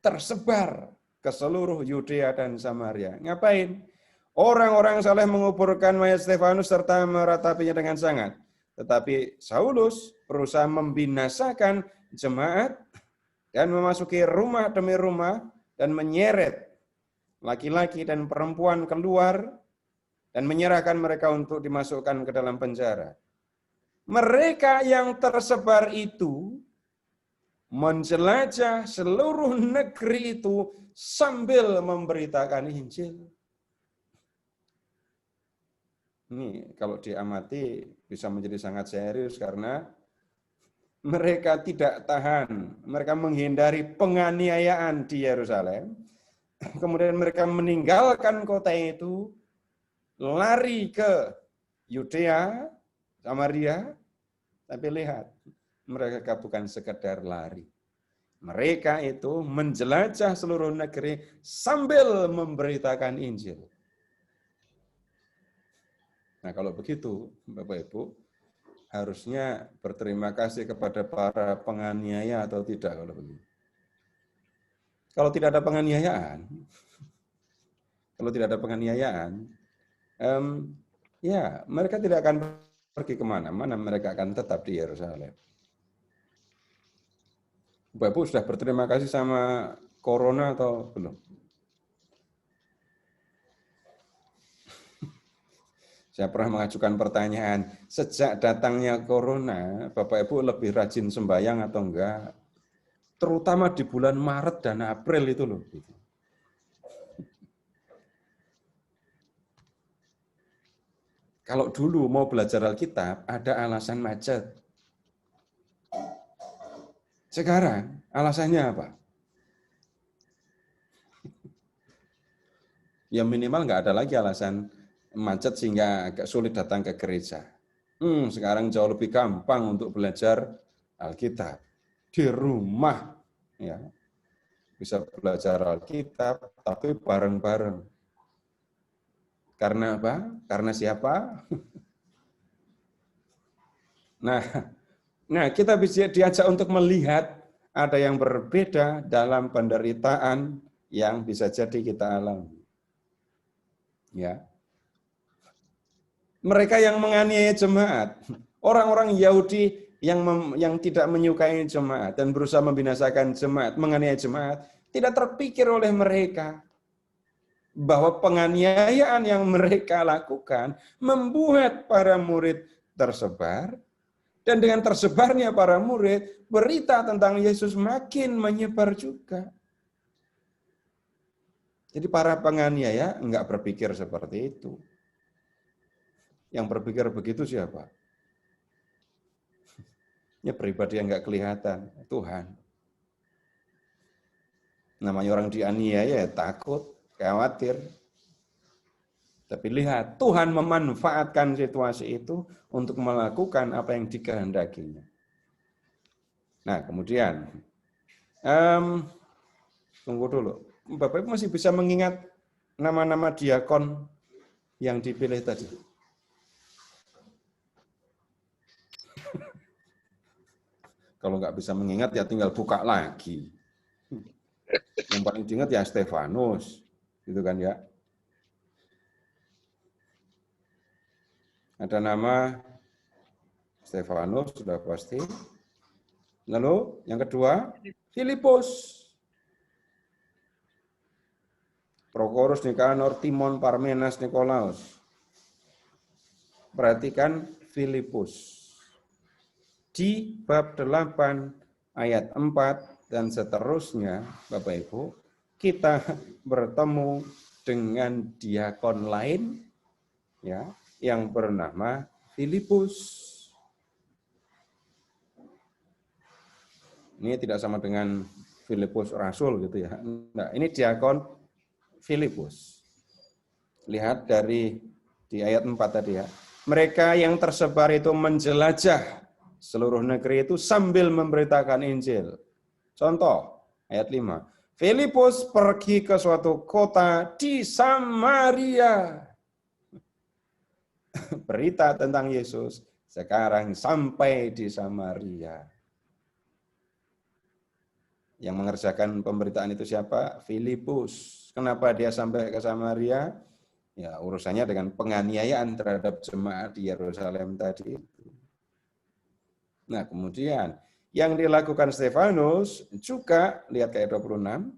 tersebar ke seluruh Yudea dan Samaria. Ngapain? Orang-orang saleh menguburkan mayat Stefanus serta meratapinya dengan sangat. Tetapi Saulus berusaha membinasakan jemaat dan memasuki rumah demi rumah dan menyeret laki-laki dan perempuan keluar dan menyerahkan mereka untuk dimasukkan ke dalam penjara. Mereka yang tersebar itu menjelajah seluruh negeri itu sambil memberitakan Injil. Ini kalau diamati bisa menjadi sangat serius karena mereka tidak tahan, mereka menghindari penganiayaan di Yerusalem. Kemudian mereka meninggalkan kota itu, lari ke Yudea, Samaria, tapi lihat, mereka bukan sekedar lari. Mereka itu menjelajah seluruh negeri sambil memberitakan Injil. Nah kalau begitu, Bapak Ibu, harusnya berterima kasih kepada para penganiaya atau tidak kalau begitu. Kalau tidak ada penganiayaan, ya mereka tidak akan pergi kemana-mana, mereka akan tetap di Yerusalem. Bapak Ibu sudah berterima kasih sama corona atau belum? Saya pernah mengajukan pertanyaan, sejak datangnya corona, Bapak Ibu lebih rajin sembahyang atau enggak? Terutama di bulan Maret dan April itu loh. Kalau dulu mau belajar Alkitab, ada alasan macet. Sekarang, alasannya apa? Ya minimal nggak ada lagi alasan macet sehingga agak sulit datang ke gereja. Sekarang jauh lebih gampang untuk belajar Alkitab di rumah, ya bisa belajar Alkitab tapi bareng-bareng. Karena apa? Karena siapa? Nah kita bisa diajak untuk melihat ada yang berbeda dalam penderitaan yang bisa jadi kita alami. Ya. Mereka yang menganiaya jemaat, orang-orang Yahudi yang tidak menyukai jemaat dan berusaha membinasakan jemaat, menganiaya jemaat, tidak terpikir oleh mereka bahwa penganiayaan yang mereka lakukan membuat para murid tersebar, dan dengan tersebarnya para murid, berita tentang Yesus makin menyebar juga. Jadi para penganiaya enggak berpikir seperti itu. Yang berpikir begitu siapa? Ya pribadi yang enggak kelihatan, Tuhan. Namanya orang dianiaya ya takut, khawatir. Tapi lihat, Tuhan memanfaatkan situasi itu untuk melakukan apa yang dikehendakinya. Nah, kemudian, tunggu dulu. Bapak Ibu masih bisa mengingat nama-nama diakon yang dipilih tadi? Kalau nggak bisa mengingat, ya tinggal buka lagi. Yang paling diingat ya Stefanus, gitu kan ya. Ada nama Stefanus, sudah pasti. Lalu yang kedua, Filipus. Prokorus, Nikanor, Timon, Parmenas, Nikolaus. Perhatikan Filipus. Di bab 8 ayat 4 dan seterusnya, Bapak Ibu, kita bertemu dengan diakon lain ya, yang bernama Filipus. Ini tidak sama dengan Filipus Rasul gitu ya. Nah, ini diakon Filipus. Lihat di ayat 4 tadi ya. Mereka yang tersebar itu menjelajah seluruh negeri itu sambil memberitakan Injil. Contoh, ayat 5. Filipus pergi ke suatu kota di Samaria. Berita tentang Yesus sekarang sampai di Samaria. Yang mengerjakan pemberitaan itu siapa? Filipus. Kenapa dia sampai ke Samaria? Ya, urusannya dengan penganiayaan terhadap jemaat di Yerusalem tadi. Nah, kemudian yang dilakukan Stefanus juga, lihat ayat 26,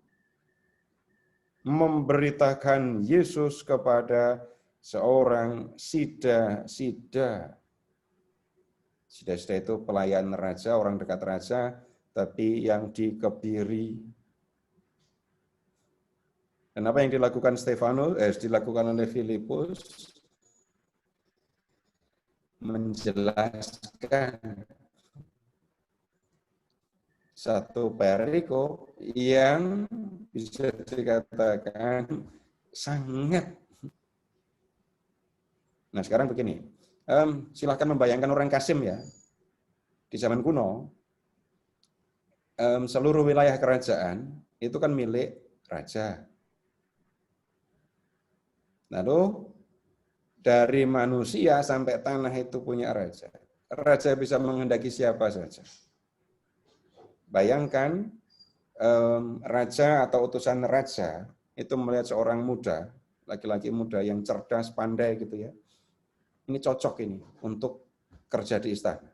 memberitakan Yesus kepada seorang sida-sida. Sida-sida itu pelayan raja, orang dekat raja, tapi yang dikebiri. Dan apa yang dilakukan dilakukan oleh Filipus? Menjelaskan satu perikop yang bisa dikatakan sangat. Nah sekarang begini, silahkan membayangkan orang Kasim ya, di zaman kuno, seluruh wilayah kerajaan itu kan milik raja. Lalu dari manusia sampai tanah itu punya raja. Raja bisa menghendaki siapa saja. Bayangkan raja atau utusan raja itu melihat seorang muda, laki-laki muda yang cerdas, pandai gitu ya. Ini cocok ini untuk kerja di istana.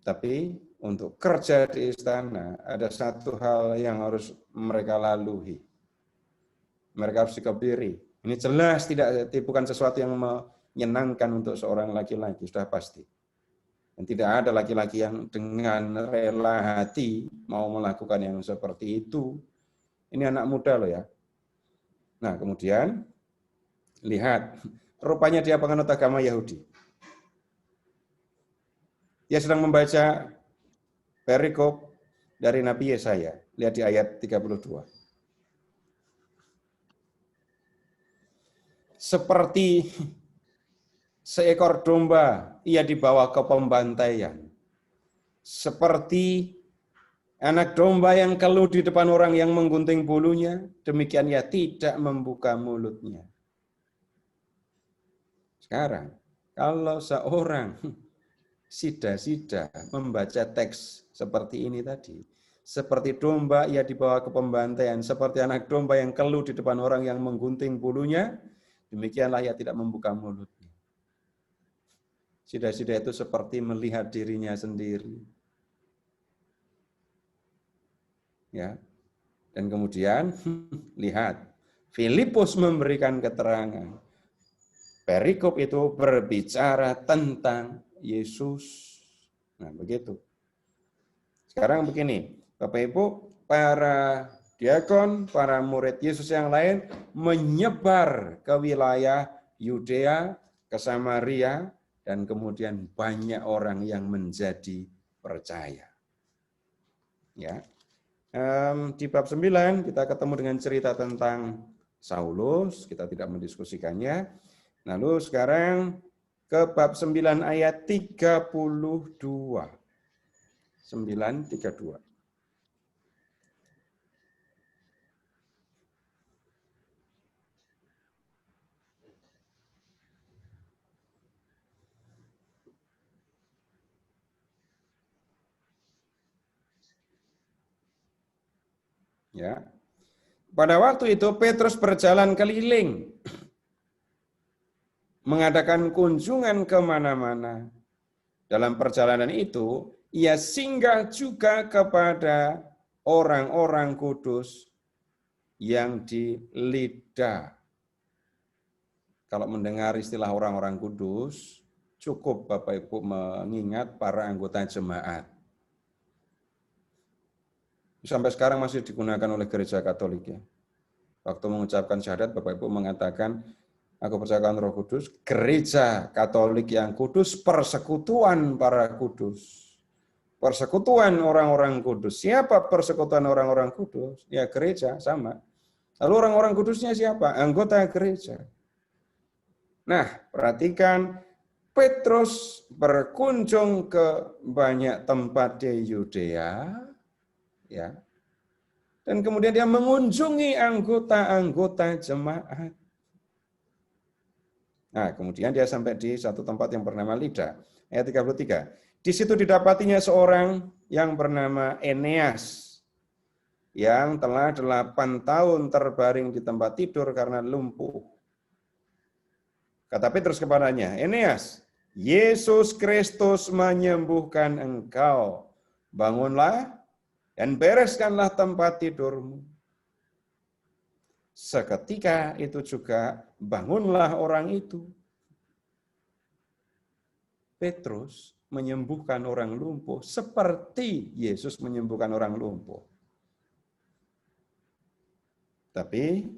Tapi untuk kerja di istana ada satu hal yang harus mereka lalui. Mereka harus dikebiri. Ini jelas bukan sesuatu yang menyenangkan untuk seorang laki-laki, sudah pasti. Dan tidak ada laki-laki yang dengan rela hati mau melakukan yang seperti itu. Ini anak muda loh ya. Nah kemudian, lihat, rupanya dia penganut agama Yahudi. Dia sedang membaca perikop dari Nabi Yesaya. Lihat di ayat 32. Seperti seekor domba, ia dibawa ke pembantaian. Seperti anak domba yang keluh di depan orang yang menggunting bulunya, demikian ia tidak membuka mulutnya. Sekarang, kalau seorang sida-sida membaca teks seperti ini tadi, seperti domba ia dibawa ke pembantaian, seperti anak domba yang keluh di depan orang yang menggunting bulunya, demikianlah ia tidak membuka mulutnya. Sida-sida itu seperti melihat dirinya sendiri. Ya. Dan kemudian lihat, Filipus memberikan keterangan. Perikop itu berbicara tentang Yesus. Nah, begitu. Sekarang begini, Bapak Ibu, para diakon, para murid Yesus yang lain menyebar ke wilayah Yudea, ke Samaria, dan kemudian banyak orang yang menjadi percaya. Ya. Di bab 9 kita ketemu dengan cerita tentang Saulus, kita tidak mendiskusikannya. Lalu sekarang ke bab 9 ayat 32. 9:32. Ya. Pada waktu itu Petrus berjalan keliling, mengadakan kunjungan kemana-mana. Dalam perjalanan itu, ia singgah juga kepada orang-orang kudus yang di Lida. Kalau mendengar istilah orang-orang kudus, cukup Bapak Ibu mengingat para anggota jemaat. Sampai sekarang masih digunakan oleh gereja Katolik ya. Waktu mengucapkan syahadat, Bapak Ibu mengatakan, aku percaya Roh Kudus, gereja Katolik yang kudus, persekutuan para kudus. Persekutuan orang-orang kudus. Siapa persekutuan orang-orang kudus? Ya gereja, sama. Lalu orang-orang kudusnya siapa? Anggota gereja. Nah, perhatikan, Petrus berkunjung ke banyak tempat di Yudea, ya. Dan kemudian dia mengunjungi anggota-anggota jemaat. Nah, kemudian dia sampai di satu tempat yang bernama Lida, ayat 33. Di situ didapatinya seorang yang bernama Eneas, yang telah 8 tahun terbaring di tempat tidur karena lumpuh. Kata Petrus kepadanya, Eneas, Yesus Kristus menyembuhkan engkau. Bangunlah dan bereskanlah tempat tidurmu. Seketika itu juga bangunlah orang itu. Petrus menyembuhkan orang lumpuh seperti Yesus menyembuhkan orang lumpuh. Tapi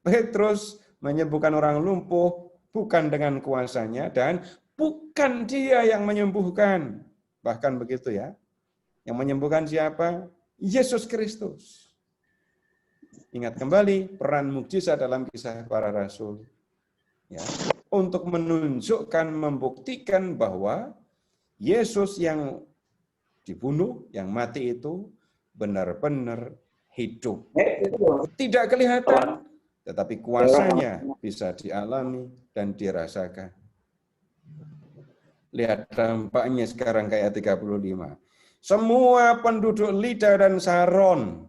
Petrus menyembuhkan orang lumpuh bukan dengan kuasanya dan bukan dia yang menyembuhkan. Bahkan begitu ya. Yang menyembuhkan siapa? Yesus Kristus. Ingat kembali peran mukjizat dalam kisah para rasul. Ya, untuk menunjukkan, membuktikan bahwa Yesus yang dibunuh, yang mati itu benar-benar hidup. Tidak kelihatan, tetapi kuasanya bisa dialami dan dirasakan. Lihat dampaknya sekarang kayak 35. Semua penduduk Lida dan Saron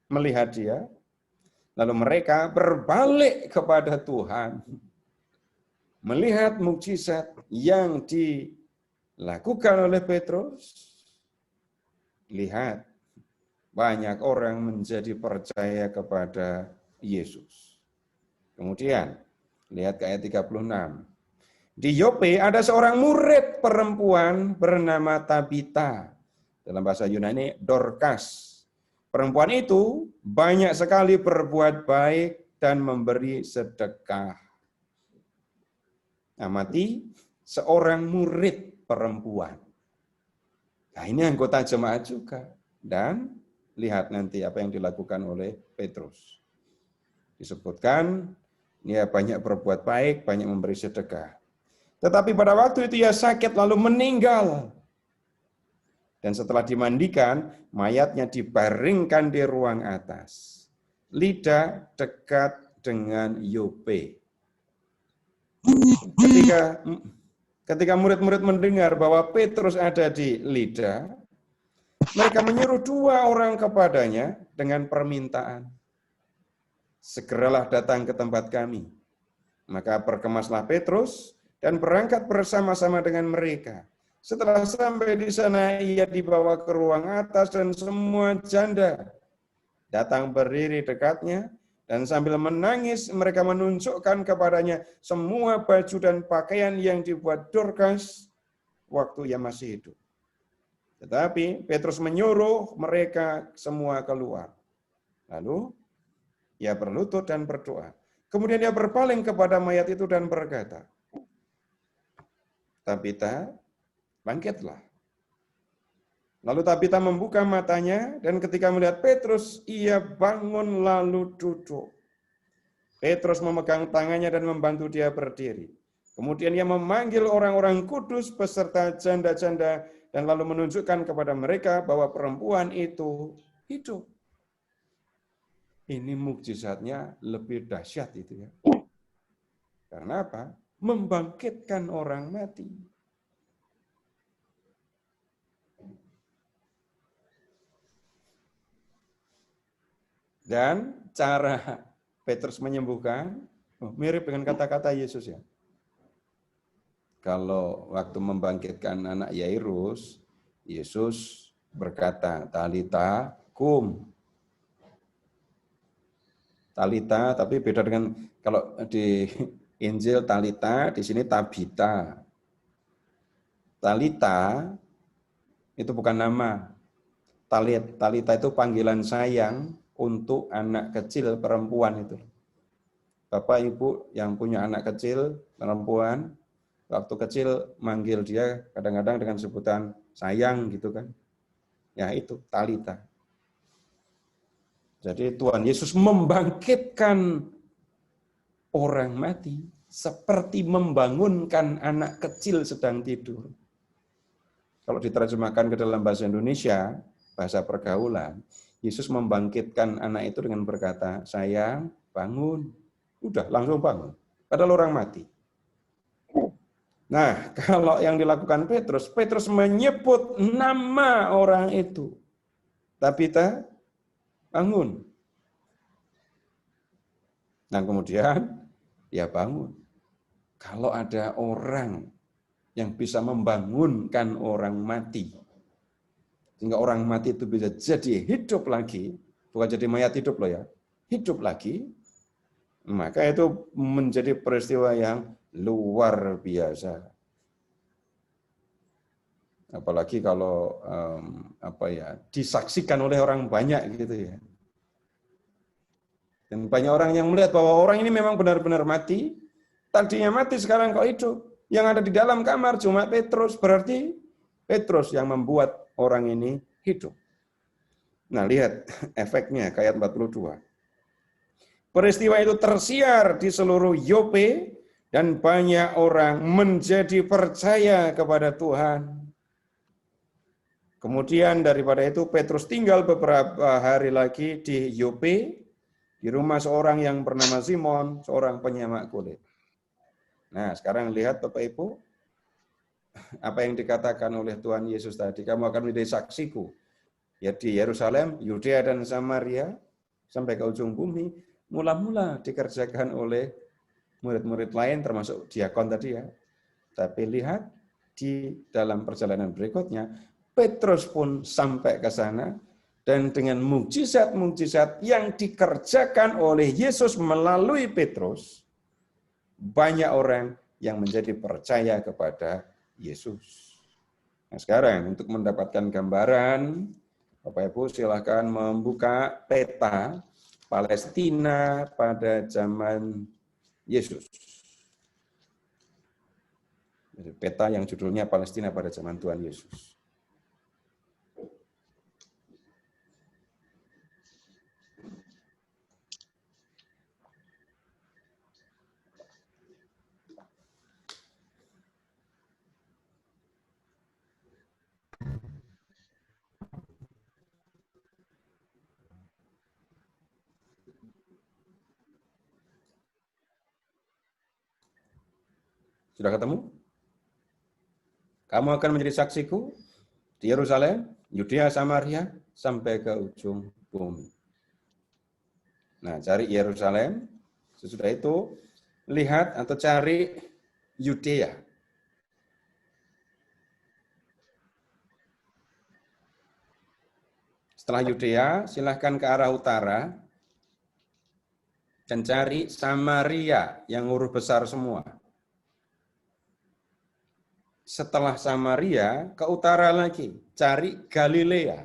melihat dia, lalu mereka berbalik kepada Tuhan. Melihat mukjizat yang dilakukan oleh Petrus, lihat banyak orang menjadi percaya kepada Yesus. Kemudian, lihat ke ayat 36. Di Yope ada seorang murid perempuan bernama Tabita. Dalam bahasa Yunani, Dorcas. Perempuan itu banyak sekali berbuat baik dan memberi sedekah. Amati seorang murid perempuan. Nah, ini anggota jemaat juga. Dan lihat nanti apa yang dilakukan oleh Petrus. Disebutkan, dia banyak berbuat baik, banyak memberi sedekah. Tetapi pada waktu itu ia sakit lalu meninggal. Dan setelah dimandikan, mayatnya dibaringkan di ruang atas. Lida dekat dengan Yope. Ketika murid-murid mendengar bahwa Petrus ada di Lida, mereka menyuruh 2 orang kepadanya dengan permintaan. Segeralah datang ke tempat kami. Maka berkemaslah Petrus dan berangkat bersama-sama dengan mereka. Setelah sampai di sana, ia dibawa ke ruang atas dan semua janda datang berdiri dekatnya, dan sambil menangis mereka menunjukkan kepadanya semua baju dan pakaian yang dibuat Dorcas waktu ia masih hidup. Tetapi Petrus menyuruh mereka semua keluar. Lalu ia berlutut dan berdoa. Kemudian dia berpaling kepada mayat itu dan berkata, Tabita, bangkitlah. Lalu Tabita membuka matanya, dan ketika melihat Petrus, ia bangun lalu duduk. Petrus memegang tangannya dan membantu dia berdiri. Kemudian ia memanggil orang-orang kudus beserta janda-janda, dan lalu menunjukkan kepada mereka bahwa perempuan itu hidup. Ini mukjizatnya lebih dahsyat itu ya. Karena apa? Membangkitkan orang mati. Dan cara Petrus menyembuhkan mirip dengan kata-kata Yesus ya. Kalau waktu membangkitkan anak Yairus, Yesus berkata, Talita kum. Talita, tapi beda dengan kalau di Injil Talita, di sini Tabita. Talita itu bukan nama. Talita itu panggilan sayang untuk anak kecil perempuan itu. Bapak Ibu yang punya anak kecil perempuan, waktu kecil manggil dia kadang-kadang dengan sebutan sayang gitu kan. Ya itu Talita. Jadi Tuhan Yesus membangkitkan orang mati seperti membangunkan anak kecil sedang tidur. Kalau diterjemahkan ke dalam bahasa Indonesia, bahasa pergaulan, Yesus membangkitkan anak itu dengan berkata, sayang, bangun. Udah, langsung bangun. Padahal orang mati. Nah, kalau yang dilakukan Petrus menyebut nama orang itu. Tabita, bangun. Nah, kemudian dia bangun. Kalau ada orang yang bisa membangunkan orang mati, sehingga orang mati itu bisa jadi hidup lagi, bukan jadi mayat hidup loh ya, hidup lagi, maka itu menjadi peristiwa yang luar biasa. Apalagi kalau disaksikan oleh orang banyak gitu ya. Dan banyak orang yang melihat bahwa orang ini memang benar-benar mati, tadinya mati sekarang kok hidup. Yang ada di dalam kamar cuma Petrus, berarti Petrus yang membuat orang ini hidup. Nah, lihat efeknya ayat 42. Peristiwa itu tersiar di seluruh Yope dan banyak orang menjadi percaya kepada Tuhan. Kemudian daripada itu Petrus tinggal beberapa hari lagi di Yope, di rumah seorang yang bernama Simon, seorang penyamak kulit. Nah, sekarang lihat Bapak Ibu, apa yang dikatakan oleh Tuhan Yesus tadi, kamu akan menjadi saksiku, ya di Yerusalem, Yudea dan Samaria, sampai ke ujung bumi. Mula-mula dikerjakan oleh murid-murid lain, termasuk diakon tadi ya. Tapi lihat, di dalam perjalanan berikutnya, Petrus pun sampai ke sana, dan dengan mukjizat-mukjizat yang dikerjakan oleh Yesus melalui Petrus, banyak orang yang menjadi percaya kepada Yesus. Nah, sekarang untuk mendapatkan gambaran, Bapak Ibu silakan membuka peta Palestina pada zaman Yesus. Jadi peta yang judulnya Palestina pada zaman Tuhan Yesus. Sudah ketemu? Kamu akan menjadi saksiku di Yerusalem, Yudea, Samaria, sampai ke ujung bumi. Nah, cari Yerusalem. Sesudah itu, lihat atau cari Yudea. Setelah Yudea, silahkan ke arah utara dan cari Samaria yang huruf besar semua. Setelah Samaria, ke utara lagi, cari Galilea.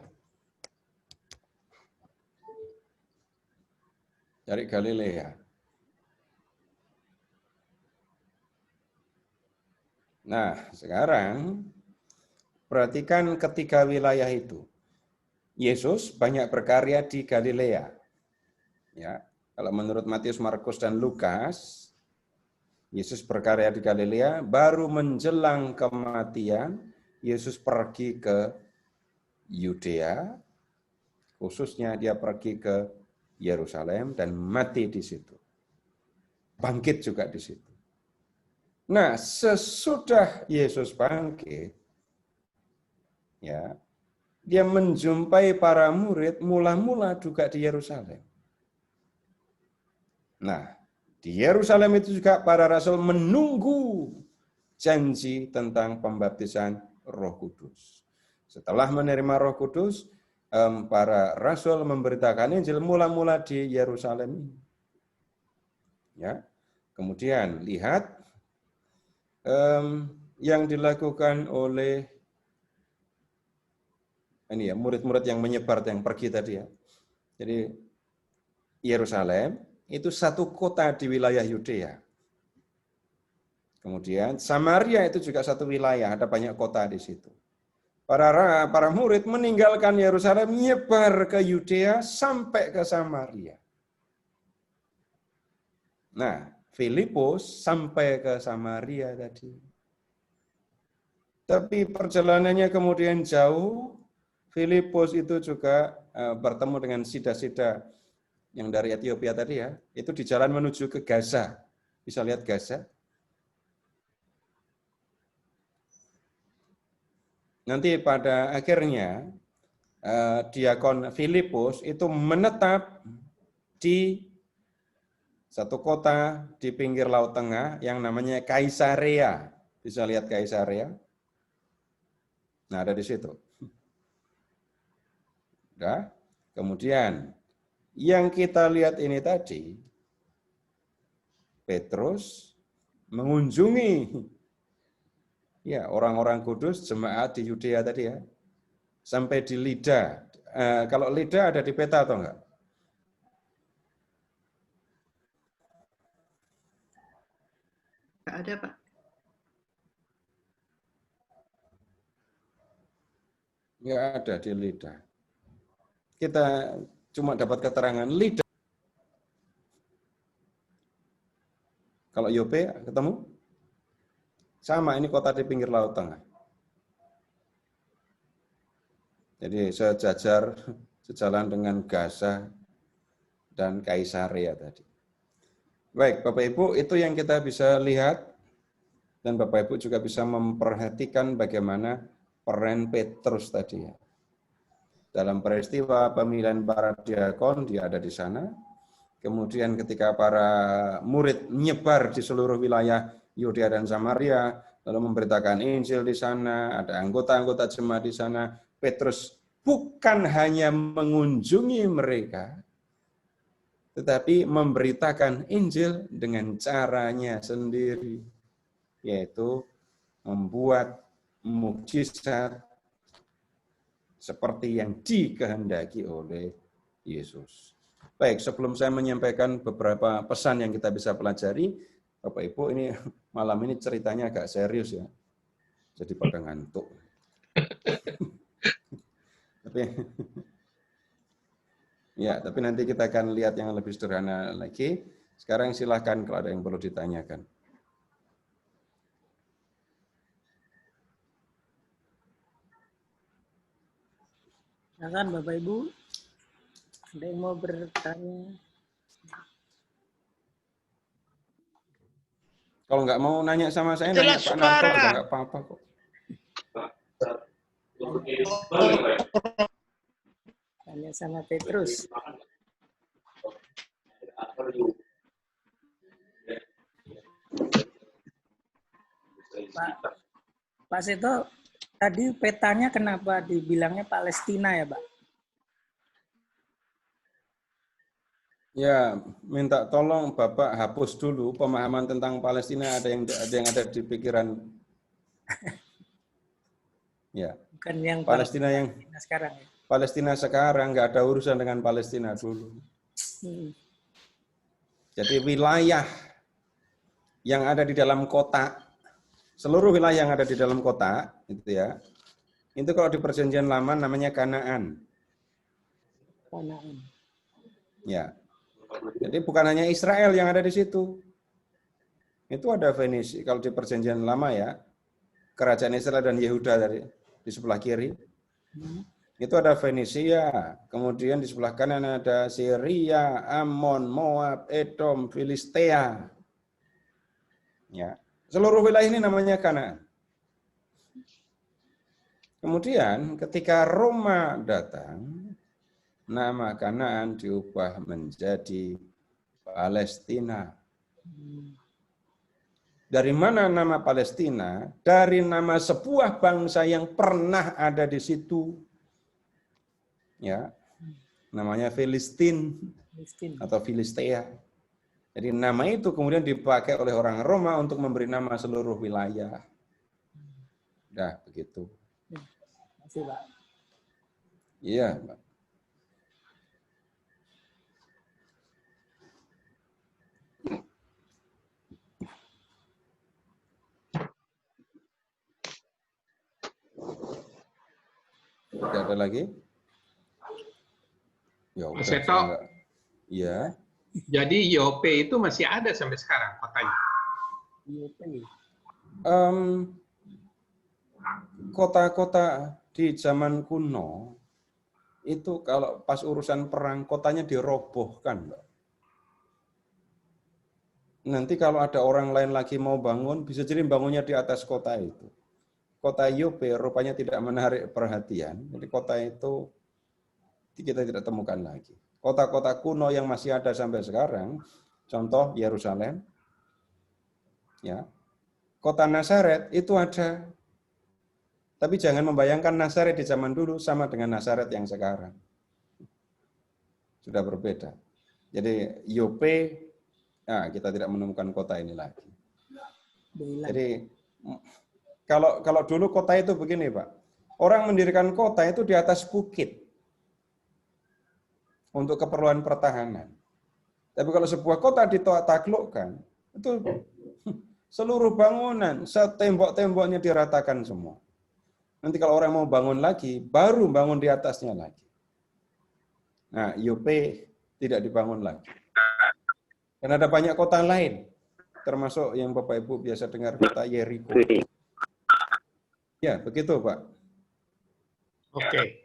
Cari Galilea. Nah, sekarang perhatikan ketiga wilayah itu. Yesus banyak berkarya di Galilea. Ya, kalau menurut Matius, Markus, dan Lukas, Yesus berkarya di Galilea, baru menjelang kematian, Yesus pergi ke Yudea, khususnya dia pergi ke Yerusalem dan mati di situ. Bangkit juga di situ. Nah, sesudah Yesus bangkit, ya, dia menjumpai para murid mula-mula juga di Yerusalem. Nah, di Yerusalem itu juga para rasul menunggu janji tentang pembaptisan Roh Kudus. Setelah menerima Roh Kudus, para rasul memberitakan Injil mula-mula di Yerusalem. Ya, kemudian lihat yang dilakukan oleh ini ya, murid-murid yang menyebar, yang pergi tadi ya. Jadi Yerusalem itu satu kota di wilayah Yudea. Kemudian Samaria itu juga satu wilayah, ada banyak kota di situ. Para murid meninggalkan Yerusalem, menyebar ke Yudea sampai ke Samaria. Nah, Filipus sampai ke Samaria tadi. Tapi perjalanannya kemudian jauh. Filipus itu juga bertemu dengan Sida-Sida yang dari Ethiopia tadi ya. Itu di jalan menuju ke Gaza. Bisa lihat Gaza. Nanti pada akhirnya diakon Filipus itu menetap di satu kota di pinggir Laut Tengah yang namanya Kaisarea. Bisa lihat Kaisarea. Nah, ada di situ. Nah, kemudian yang kita lihat ini tadi, Petrus mengunjungi ya orang-orang kudus, jemaat di Yudea tadi ya, sampai di Lida. Kalau Lida ada di peta atau enggak? Enggak ada, Pak. Enggak ada di Lida. Kita cuma dapat keterangan Lida. Kalau Yope ketemu? Sama, ini kota di pinggir Laut Tengah. Jadi sejalan dengan Gaza dan Kaisarea tadi. Baik, Bapak Ibu, itu yang kita bisa lihat. Dan Bapak Ibu juga bisa memperhatikan bagaimana peran Petrus tadi ya. Dalam peristiwa pemilihan para diakon, dia ada di sana. Kemudian ketika para murid menyebar di seluruh wilayah Yudea dan Samaria, lalu memberitakan Injil di sana, ada anggota-anggota jemaat di sana, Petrus bukan hanya mengunjungi mereka, tetapi memberitakan Injil dengan caranya sendiri, yaitu membuat mukjizat seperti yang dikehendaki oleh Yesus. Baik, sebelum saya menyampaikan beberapa pesan yang kita bisa pelajari, Bapak Ibu, ini malam ini ceritanya agak serius ya. Jadi pada ngantuk. Tapi nanti kita akan lihat yang lebih sederhana lagi. Sekarang silahkan kalau ada yang perlu ditanyakan. Silakan Bapak Ibu. Ada yang mau bertanya? Kalau nggak mau nanya sama saya, nanya Pak Narto juga nggak apa-apa kok. Tanya sama Petrus. Pak Seto, tadi petanya kenapa dibilangnya Palestina ya, Pak? Ya, minta tolong Bapak hapus dulu pemahaman tentang Palestina ada yang ada di pikiran. Ya, Bukan yang Palestina yang Palestina sekarang ya? Palestina sekarang nggak ada urusan dengan Palestina dulu. Jadi wilayah yang ada di dalam kota, seluruh wilayah yang ada di dalam kota, itu ya, itu kalau di Perjanjian Lama namanya Kanaan. Kanaan. Ya, jadi bukan hanya Israel yang ada di situ. Itu ada Fenisi kalau di Perjanjian Lama ya, kerajaan Israel dan Yehuda di sebelah kiri. Itu ada Fenisia, kemudian di sebelah kanan ada Syria, Ammon, Moab, Edom, Filistea. Ya, seluruh wilayah ini namanya Kanaan. Kemudian ketika Roma datang, nama Kanaan diubah menjadi Palestina. Dari mana nama Palestina? Dari nama sebuah bangsa yang pernah ada di situ. Ya, namanya Filistin atau Filistea. Jadi nama itu kemudian dipakai oleh orang Roma untuk memberi nama seluruh wilayah. Dah begitu. Masih, Pak. Iya, Pak. Tidak ada lagi? Ya udah. Mas Seto, Iya. jadi Yope itu masih ada sampai sekarang kotanya? Kota-kota di zaman kuno itu kalau pas urusan perang kotanya dirobohkan, Mbak. Nanti kalau ada orang lain lagi mau bangun, bisa jadi bangunnya di atas kota itu. Kota Yope rupanya tidak menarik perhatian, jadi kota itu kita tidak temukan lagi. Kota-kota kuno yang masih ada sampai sekarang, contoh Yerusalem, ya, kota Nazaret itu ada. Tapi jangan membayangkan Nazaret di zaman dulu sama dengan Nazaret yang sekarang. Sudah berbeda. Jadi Yope, nah, kita tidak menemukan kota ini lagi. Jadi kalau dulu kota itu begini, Pak. Orang mendirikan kota itu di atas bukit untuk keperluan pertahanan. Tapi kalau sebuah kota ditaklukkan, itu seluruh bangunan, setembok-temboknya diratakan semua. Nanti kalau orang mau bangun lagi, baru bangun di atasnya lagi. Nah, Yope tidak dibangun lagi. Dan ada banyak kota lain, termasuk yang Bapak Ibu biasa dengar kota Yeriko. Ya, begitu, Pak. Oke.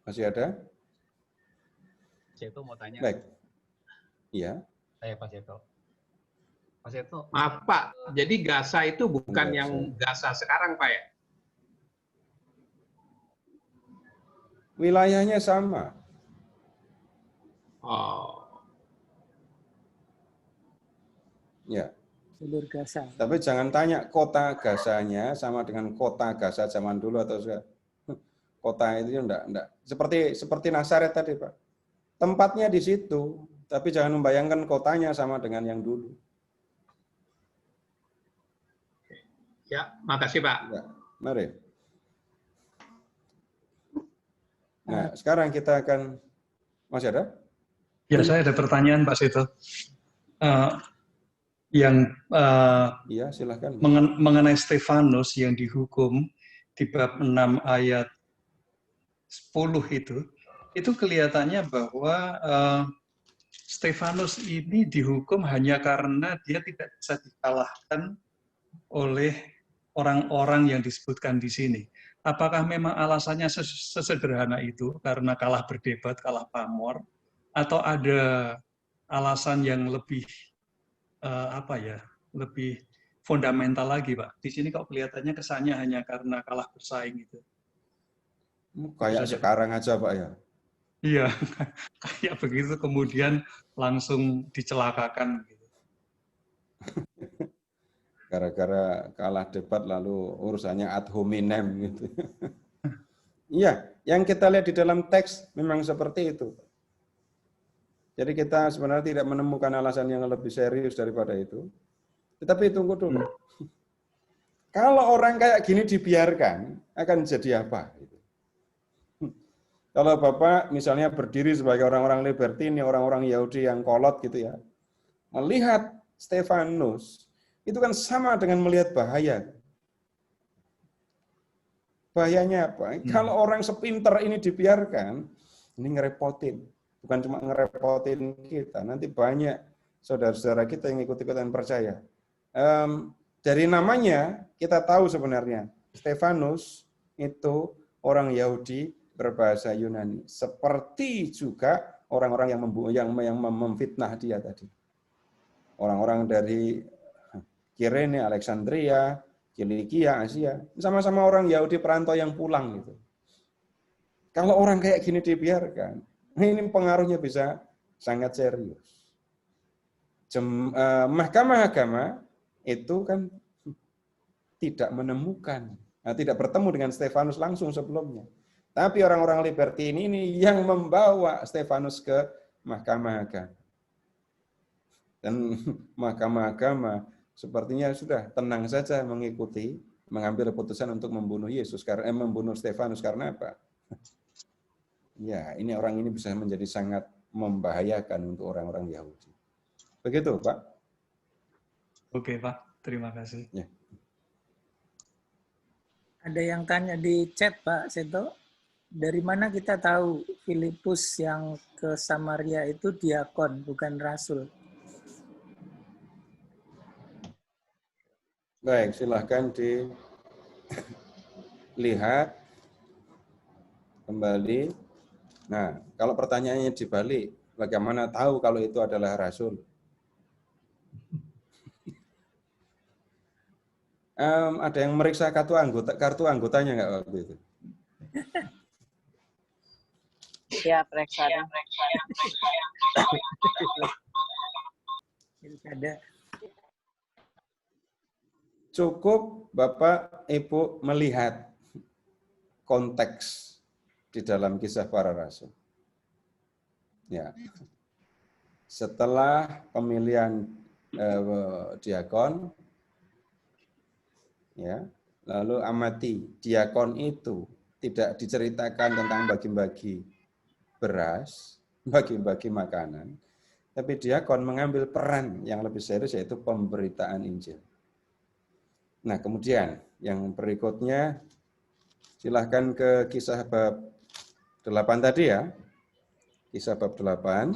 Masih ada? Seto mau tanya. Baik. Iya. Saya Pak Seto. Pak Seto. Maaf Pak, jadi Gaza itu bukan Gaza. yang Gaza sekarang Pak ya? Wilayahnya sama. Oh. Ya. Jalur Gaza. Tapi jangan tanya kota Gazanya sama dengan kota Gaza zaman dulu atau kota itu enggak. Seperti Nazaret tadi, Pak. Tempatnya di situ, tapi jangan membayangkan kotanya sama dengan yang dulu. Ya, makasih Pak. Ya, mari. Nah, sekarang kita akan masih ada? Ya, saya ada pertanyaan Pak Seto. Iya, silahkan. Mengenai Stefanus yang dihukum di bab 6 ayat 10 itu kelihatannya bahwa Stefanus ini dihukum hanya karena dia tidak bisa dikalahkan oleh orang-orang yang disebutkan di sini. Apakah memang alasannya sesederhana itu karena kalah berdebat, kalah pamor, atau ada alasan yang lebih lebih fundamental lagi, Pak? Di sini kok kelihatannya kesannya hanya karena kalah bersaing itu. Kayak Bisa jadi. sekarang aja Pak ya. Iya, kayak begitu kemudian langsung dicelakakan. Gitu. Gara-gara kalah debat lalu urusannya ad hominem gitu. Iya, yang kita lihat di dalam teks memang seperti itu. Jadi kita sebenarnya tidak menemukan alasan yang lebih serius daripada itu. Tetapi tunggu dulu. Kalau orang kayak gini dibiarkan, akan jadi apa? Kalau Bapak misalnya berdiri sebagai orang-orang libertini, orang-orang Yahudi yang kolot gitu ya, melihat Stefanus, itu kan sama dengan melihat bahaya. Bahayanya apa? Kalau orang sepinter ini dibiarkan, ini ngerepotin. Bukan cuma ngerepotin kita, nanti banyak saudara-saudara kita yang ikut-ikutan percaya. Dari namanya kita tahu sebenarnya Stefanus itu orang Yahudi berbahasa Yunani. Seperti juga orang-orang yang memfitnah dia tadi. Orang-orang dari Kirene, Alexandria, Kilikia, Asia, sama-sama orang Yahudi perantau yang pulang gitu. Kalau orang kayak gini dibiarkan, ini pengaruhnya bisa sangat serius. Mahkamah agama itu kan tidak menemukan, tidak bertemu dengan Stefanus langsung sebelumnya. Tapi orang-orang libertini ini yang membawa Stefanus ke mahkamah agama. Dan mahkamah agama sepertinya sudah tenang saja mengikuti, mengambil keputusan untuk membunuh Yesus, karena membunuh Stefanus karena apa? Ya, ini orang ini bisa menjadi sangat membahayakan untuk orang-orang Yahudi. Begitu, Pak. Oke, Pak. Terima kasih. Ya. Ada yang tanya di chat, Pak Seto. Dari mana kita tahu Filipus yang ke Samaria itu diakon, bukan rasul? Baik, silahkan dilihat kembali. Nah, kalau pertanyaannya dibalik, bagaimana tahu kalau itu adalah rasul? Ada yang meriksa kartu anggotanya nggak waktu itu? Ya, periksa. Ada. Cukup Bapak Ibu melihat konteks di dalam Kisah Para Rasul. Ya. Setelah pemilihan diakon, ya, lalu amati diakon itu tidak diceritakan tentang bagi-bagi beras, bagi-bagi makanan, tapi diakon mengambil peran yang lebih serius yaitu pemberitaan Injil. Nah, kemudian yang berikutnya silahkan ke Kisah bab 8 tadi ya. Kisah bab 8.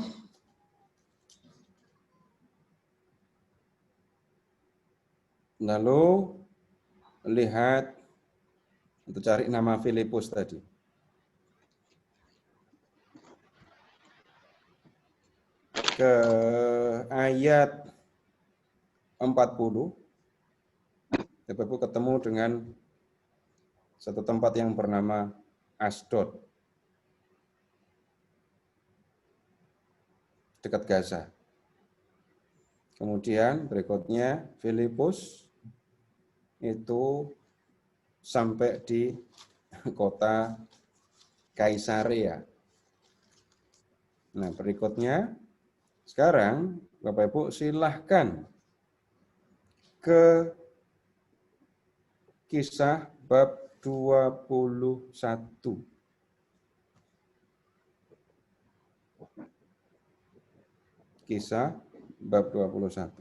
Lalu lihat untuk cari nama Filipus tadi. Ke ayat 40. Bapak Ibu ketemu dengan satu tempat yang bernama Asdod, dekat Gaza. Kemudian berikutnya Filipus itu sampai di kota Kaisarea. Nah, berikutnya sekarang Bapak Ibu silahkan ke Kisah bab 21. Kisah bab 21.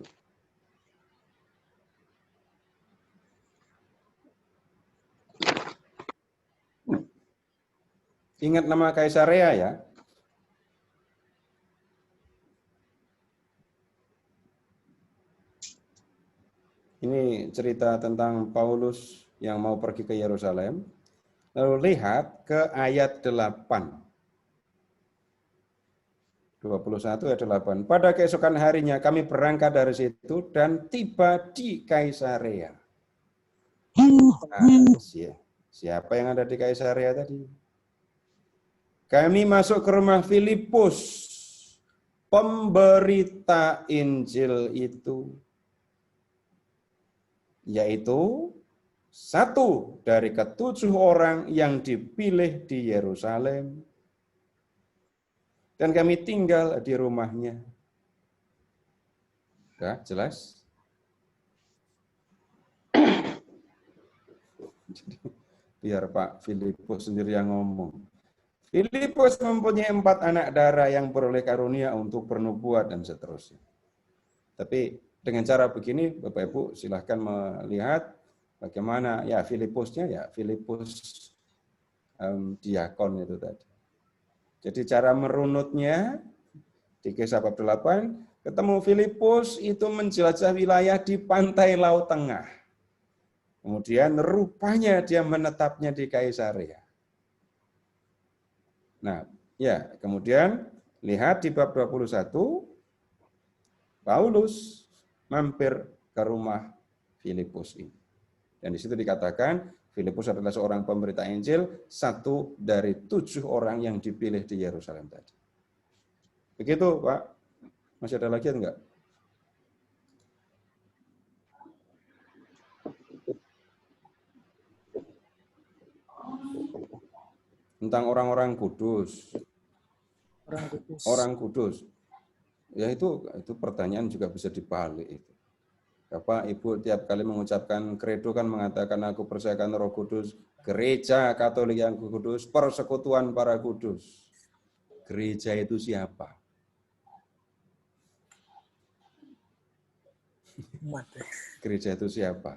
Ingat nama Kaisarea ya. Ini cerita tentang Paulus yang mau pergi ke Yerusalem. Lalu lihat ke ayat 8. 21 ayat 8. Pada keesokan harinya kami berangkat dari situ dan tiba di Kaisarea. Nah, siapa yang ada di Kaisarea tadi? Kami masuk ke rumah Filipus, pemberita Injil itu, yaitu satu dari ke-7 orang yang dipilih di Yerusalem. Dan kami tinggal di rumahnya. Udah, jelas? Biar Pak Filipus sendiri yang ngomong. Filipus mempunyai 4 anak darah yang beroleh karunia untuk bernubuat dan seterusnya. Tapi dengan cara begini, Bapak Ibu silahkan melihat bagaimana ya Filipusnya, ya Filipus diakon itu tadi. Jadi cara merunutnya di Kisah bab 8, ketemu Filipus itu menjelajah wilayah di pantai Laut Tengah. Kemudian rupanya dia menetapnya di Kaisarea. Nah, ya, kemudian lihat di bab 21, Paulus mampir ke rumah Filipus ini. Dan di situ dikatakan, Filipus adalah seorang pemberita Injil, satu dari 7 orang yang dipilih di Yerusalem tadi. Begitu, Pak. Masih ada lagi atau enggak? Tentang orang-orang kudus. Orang kudus. Ya itu pertanyaan juga bisa dibalik itu. Bapak, Ibu tiap kali mengucapkan kredo kan mengatakan aku percayakan Roh Kudus, gereja Katolik yang kudus, persekutuan para kudus. Gereja itu siapa? Gereja itu siapa?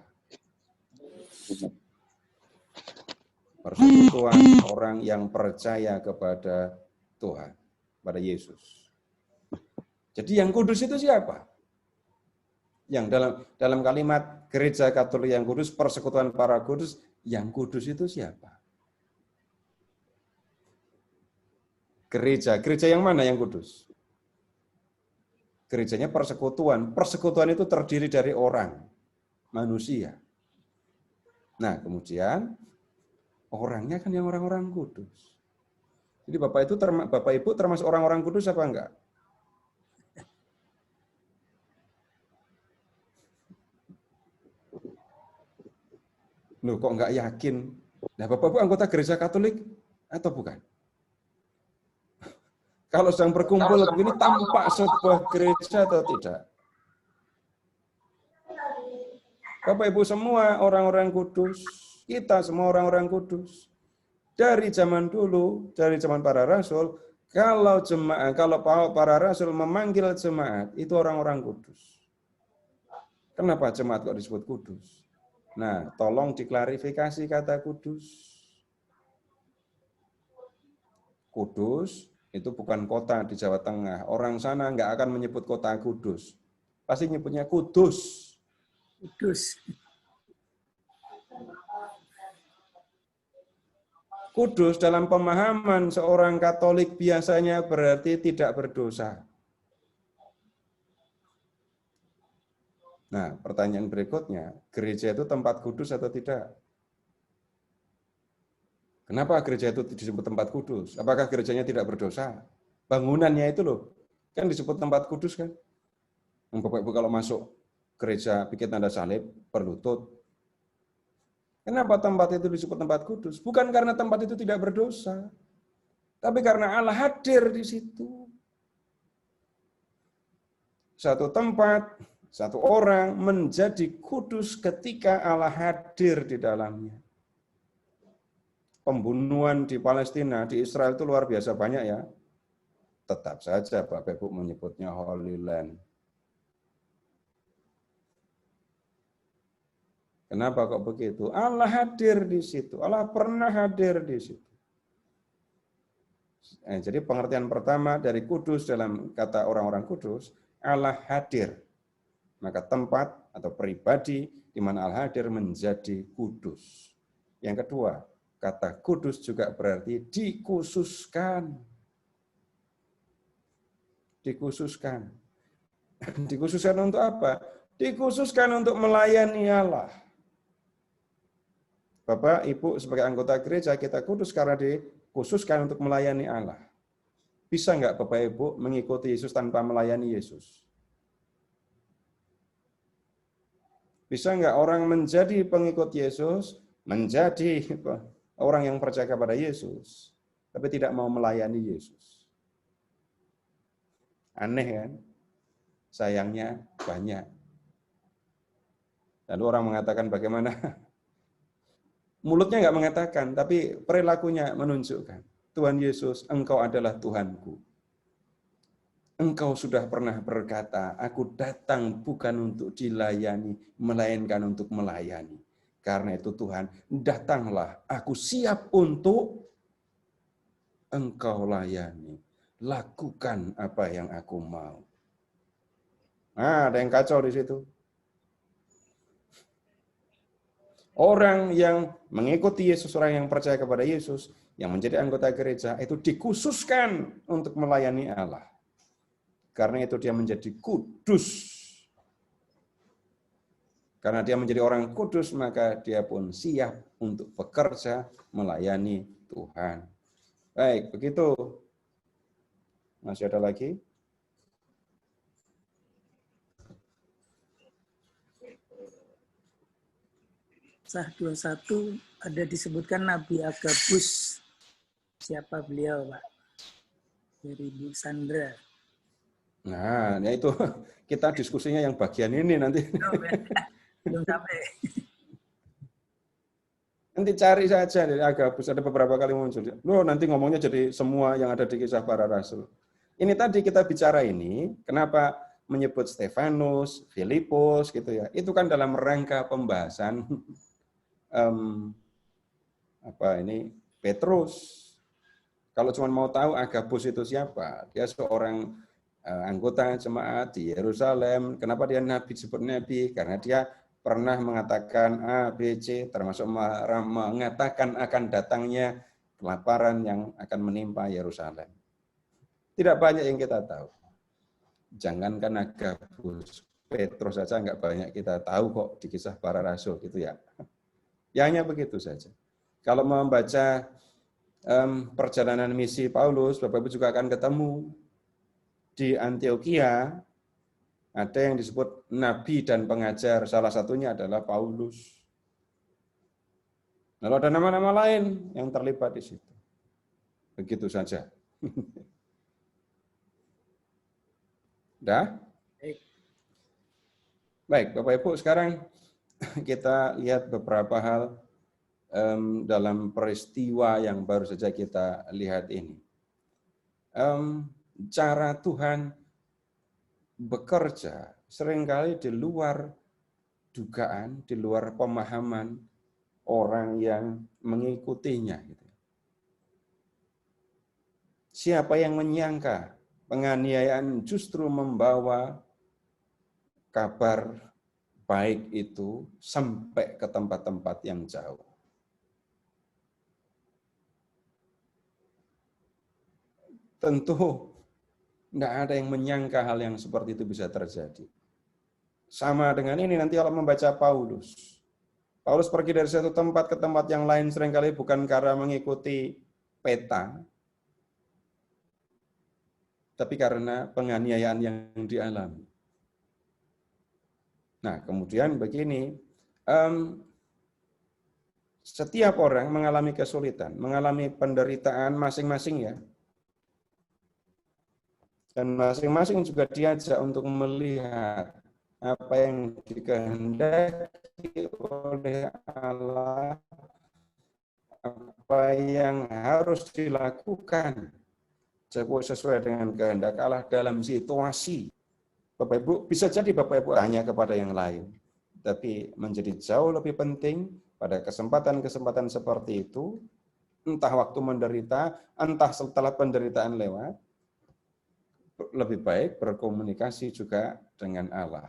Persekutuan orang yang percaya kepada Tuhan, pada Yesus. Jadi yang kudus itu siapa? Yang dalam kalimat gereja Katolik yang kudus, persekutuan para kudus, yang kudus itu siapa? Gereja yang mana yang kudus? Gerejanya persekutuan. Persekutuan itu terdiri dari orang, manusia. Nah, kemudian orangnya kan yang orang-orang kudus. Jadi Bapak Ibu termasuk orang-orang kudus apa enggak? Loh, kok enggak yakin? Nah, Bapak Ibu anggota gereja Katolik atau bukan? Kalau sedang berkumpul begini tampak sebuah gereja atau tidak? Bapak Ibu semua orang-orang kudus, kita semua orang-orang kudus. Dari zaman dulu, dari zaman para rasul, kalau para rasul memanggil jemaat, itu orang-orang kudus. Kenapa jemaat kok disebut kudus? Nah, tolong diklarifikasi kata kudus. Kudus itu bukan kota di Jawa Tengah. Orang sana nggak akan menyebut kota Kudus. Pasti nyebutnya Kudus. Kudus. Kudus dalam pemahaman seorang Katolik biasanya berarti tidak berdosa. Nah, pertanyaan berikutnya, gereja itu tempat kudus atau tidak? Kenapa gereja itu disebut tempat kudus? Apakah gerejanya tidak berdosa? Bangunannya itu loh, kan disebut tempat kudus kan? Bapak Ibu kalau masuk gereja bikin tanda salib, berlutut. Kenapa tempat itu disebut tempat kudus? Bukan karena tempat itu tidak berdosa, tapi karena Allah hadir di situ. Satu tempat, satu orang menjadi kudus ketika Allah hadir di dalamnya. Pembunuhan di Palestina, di Israel itu luar biasa banyak ya. Tetap saja Bapak Ibu menyebutnya Holy Land. Kenapa kok begitu? Allah hadir di situ. Allah pernah hadir di situ. Jadi pengertian pertama dari kudus dalam kata orang-orang kudus, Allah hadir. Maka tempat atau pribadi di mana Allah hadir menjadi kudus. Yang kedua, kata kudus juga berarti dikhususkan. Dikhususkan. Dikhususkan untuk apa? Dikhususkan untuk melayani Allah. Bapak, Ibu sebagai anggota gereja kita kudus karena khususkan untuk melayani Allah. Bisa nggak Bapak Ibu mengikuti Yesus tanpa melayani Yesus? Bisa nggak orang menjadi pengikut Yesus, menjadi orang yang percaya kepada Yesus, tapi tidak mau melayani Yesus? Aneh kan? Sayangnya banyak. Lalu orang mengatakan bagaimana? Mulutnya nggak mengatakan, tapi perilakunya menunjukkan. Tuhan Yesus, Engkau adalah Tuhanku. Engkau sudah pernah berkata, aku datang bukan untuk dilayani, melainkan untuk melayani. Karena itu Tuhan, datanglah, aku siap untuk Engkau layani. Lakukan apa yang aku mau. Nah, ada yang kacau di situ. Orang yang mengikuti Yesus, orang yang percaya kepada Yesus, yang menjadi anggota gereja, itu dikhususkan untuk melayani Allah. Karena itu dia menjadi kudus. Karena dia menjadi orang kudus, maka dia pun siap untuk bekerja melayani Tuhan. Baik, begitu. Masih ada lagi? Sah 21 ada disebutkan Nabi Agabus. Siapa beliau, Pak? Dari Bu Sandra. Nah, itu kita diskusinya yang bagian ini nanti. Belum sampai. Nanti cari saja dari Agabus, ada beberapa kali muncul. Loh, nanti ngomongnya jadi semua yang ada di Kisah Para Rasul. Ini tadi kita bicara ini, kenapa menyebut Stefanus, Filipus gitu ya. Itu kan dalam rangka pembahasan Petrus. Kalau cuma mau tahu Agabus itu siapa, dia seorang anggota jemaat di Yerusalem. Kenapa dia nabi, disebut nabi? Karena dia pernah mengatakan A, B, C, termasuk mengatakan akan datangnya kelaparan yang akan menimpa Yerusalem. Tidak banyak yang kita tahu. Jangankan Agabus, Petrus saja nggak banyak kita tahu kok di Kisah Para Rasul gitu ya. Ya hanya begitu saja. Kalau membaca perjalanan misi Paulus, Bapak Ibu juga akan ketemu di Antioquia ada yang disebut nabi dan pengajar. Salah satunya adalah Paulus. Lalu ada nama-nama lain yang terlibat di situ. Begitu saja. Dah? Baik, Bapak Ibu, sekarang kita lihat beberapa hal dalam peristiwa yang baru saja kita lihat ini. Cara Tuhan bekerja seringkali di luar dugaan, di luar pemahaman orang yang mengikutinya. Siapa yang menyangka penganiayaan justru membawa kabar baik itu sampai ke tempat-tempat yang jauh. Tentu tidak ada yang menyangka hal yang seperti itu bisa terjadi. Sama dengan ini nanti kalau membaca Paulus. Paulus pergi dari satu tempat ke tempat yang lain seringkali bukan karena mengikuti peta, tapi karena penganiayaan yang dialami. Nah, kemudian begini, setiap orang mengalami kesulitan, mengalami penderitaan masing-masing ya. Dan masing-masing juga diajak untuk melihat apa yang dikehendaki oleh Allah, apa yang harus dilakukan sesuai dengan kehendak Allah dalam situasi. Bapak Ibu, bisa jadi Bapak Ibu hanya kepada yang lain. Tapi menjadi jauh lebih penting pada kesempatan-kesempatan seperti itu, entah waktu menderita, entah setelah penderitaan lewat, lebih baik berkomunikasi juga dengan Allah.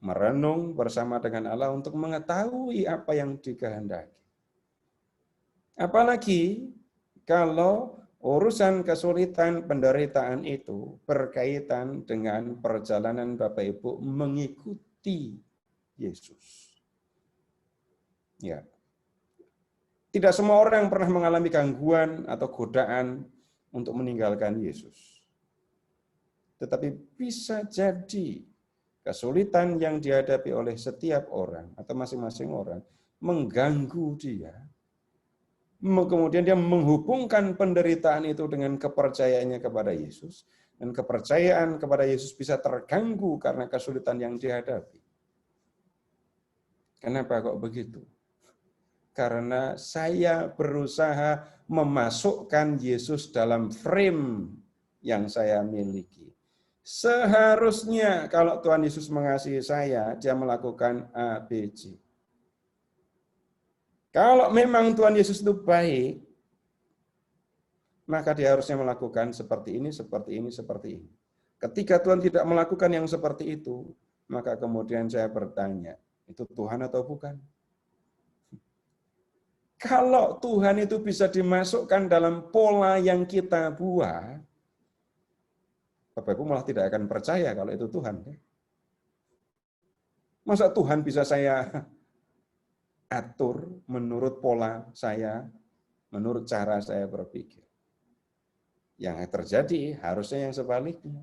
Merenung bersama dengan Allah untuk mengetahui apa yang dikehendaki. Apalagi kalau urusan kesulitan penderitaan itu berkaitan dengan perjalanan Bapak Ibu mengikuti Yesus. Ya. Tidak semua orang pernah mengalami gangguan atau godaan untuk meninggalkan Yesus. Tetapi bisa jadi kesulitan yang dihadapi oleh setiap orang atau masing-masing orang mengganggu dia. Kemudian dia menghubungkan penderitaan itu dengan kepercayaannya kepada Yesus. Dan kepercayaan kepada Yesus bisa terganggu karena kesulitan yang dihadapi. Kenapa kok begitu? Karena saya berusaha memasukkan Yesus dalam frame yang saya miliki. Seharusnya kalau Tuhan Yesus mengasihi saya, dia melakukan A, B, C. Kalau memang Tuhan Yesus itu baik, maka dia harusnya melakukan seperti ini, seperti ini, seperti ini. Ketika Tuhan tidak melakukan yang seperti itu, maka kemudian saya bertanya, itu Tuhan atau bukan? Kalau Tuhan itu bisa dimasukkan dalam pola yang kita buat, Bapak Ibu malah tidak akan percaya kalau itu Tuhan. Masa Tuhan bisa saya atur menurut pola saya, menurut cara saya berpikir? Yang terjadi harusnya yang sebaliknya.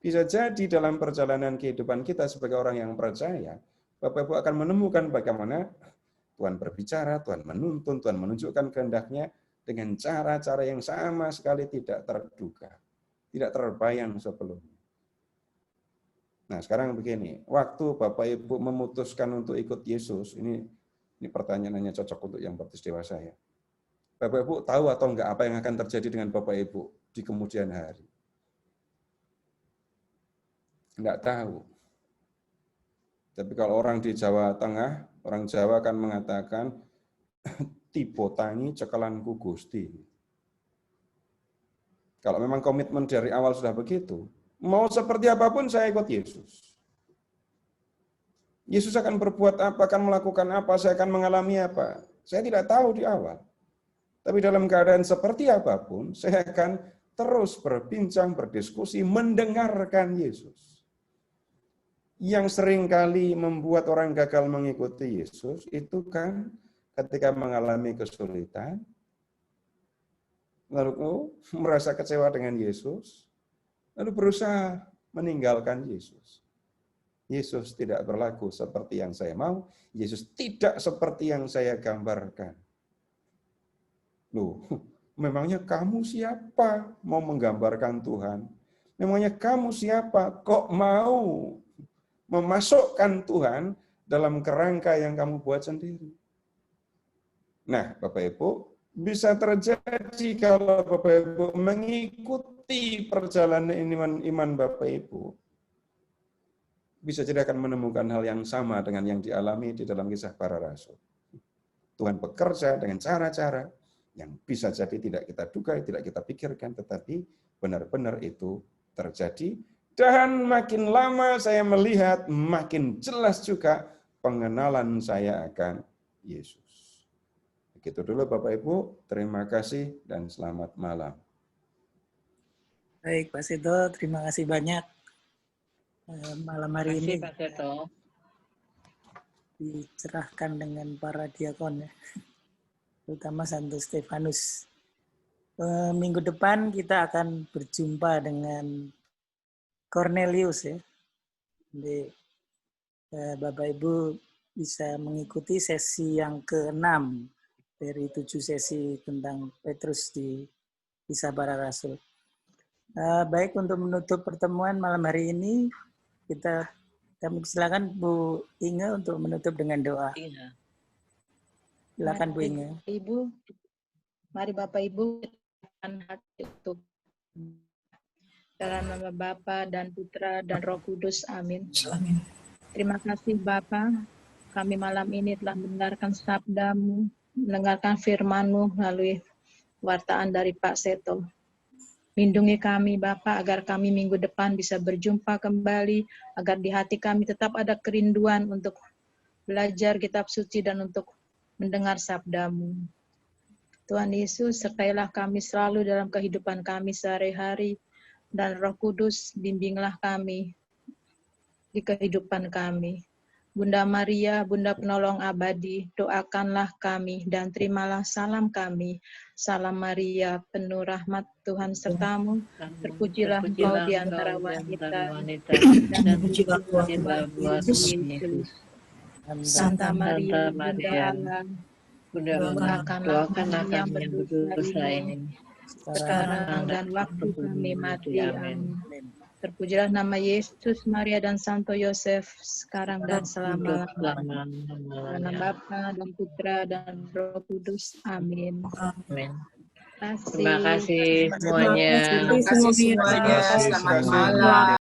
Bisa jadi dalam perjalanan kehidupan kita sebagai orang yang percaya, Bapak Ibu akan menemukan bagaimana Tuhan berbicara, Tuhan menuntun, Tuhan menunjukkan kehendaknya dengan cara-cara yang sama sekali tidak terduga, tidak terbayang sebelumnya. Nah, sekarang begini, waktu Bapak Ibu memutuskan untuk ikut Yesus, ini pertanyaannya cocok untuk yang baptis dewasa ya. Bapak Ibu tahu atau enggak apa yang akan terjadi dengan Bapak Ibu di kemudian hari? Enggak tahu. Tapi kalau orang di Jawa Tengah, orang Jawa akan mengatakan, tibo tangi cekelanku Gusti. Kalau memang komitmen dari awal sudah begitu, mau seperti apapun saya ikut Yesus. Yesus akan berbuat apa, akan melakukan apa, saya akan mengalami apa. Saya tidak tahu di awal. Tapi dalam keadaan seperti apapun, saya akan terus berbincang, berdiskusi, mendengarkan Yesus. Yang seringkali membuat orang gagal mengikuti Yesus, itu kan ketika mengalami kesulitan, lalu merasa kecewa dengan Yesus, lalu berusaha meninggalkan Yesus. Yesus tidak berlaku seperti yang saya mau, Yesus tidak seperti yang saya gambarkan. Loh, memangnya kamu siapa mau menggambarkan Tuhan? Memangnya kamu siapa kok mau memasukkan Tuhan dalam kerangka yang kamu buat sendiri? Nah, Bapak Ibu, bisa terjadi kalau Bapak Ibu mengikuti perjalanan iman Bapak Ibu, bisa jadi akan menemukan hal yang sama dengan yang dialami di dalam kisah para rasul. Tuhan bekerja dengan cara-cara yang bisa jadi tidak kita duga, tidak kita pikirkan, tetapi benar-benar itu terjadi. Dan makin lama saya melihat, makin jelas juga pengenalan saya akan Yesus. Begitu dulu Bapak Ibu, terima kasih dan selamat malam. Baik, Pak Seto, terima kasih banyak. Malam hari ini Pak Seto. dicerahkan dengan para diakon, ya, terutama Santo Stefanus. Minggu depan kita akan berjumpa dengan Cornelius, ya. Jadi, Bapak Ibu bisa mengikuti sesi yang ke-6 dari 7 sesi tentang Petrus di Kisah Para Rasul. Baik, untuk menutup pertemuan malam hari ini, kami silakan Bu Inge untuk menutup dengan doa. Iya. Silakan Bu Inge. Mari Bapak Ibu hati untuk dalam nama Bapa dan Putra dan Roh Kudus. Amin. Terima kasih Bapa, kami malam ini telah mendengarkan sabda-Mu, mendengarkan firman-Mu melalui wartaan dari Pak Seto. Lindungi kami Bapa agar kami minggu depan bisa berjumpa kembali, agar di hati kami tetap ada kerinduan untuk belajar kitab suci dan untuk mendengar sabda-Mu. Tuhan Yesus, sertailah kami selalu dalam kehidupan kami sehari-hari, dan Roh Kudus bimbinglah kami di kehidupan kami. Bunda Maria, Bunda Penolong Abadi, doakanlah kami dan terimalah salam kami. Salam Maria, penuh rahmat Tuhan sertamu, terpujilah engkau di antara wanita, dan terpujilah buah Yesus. Santa Maria, Bunda Allah, doakanlah kami yang berdosa ini, sekarang dan waktu kami mati. Amin. Terpujilah nama Yesus, Maria, dan Santo Yosef, sekarang dan selama-lamanya. Dalam Bapa dan Putra dan Roh Kudus. Amin. Terima kasih semuanya. Terima kasih semuanya. Selamat malam.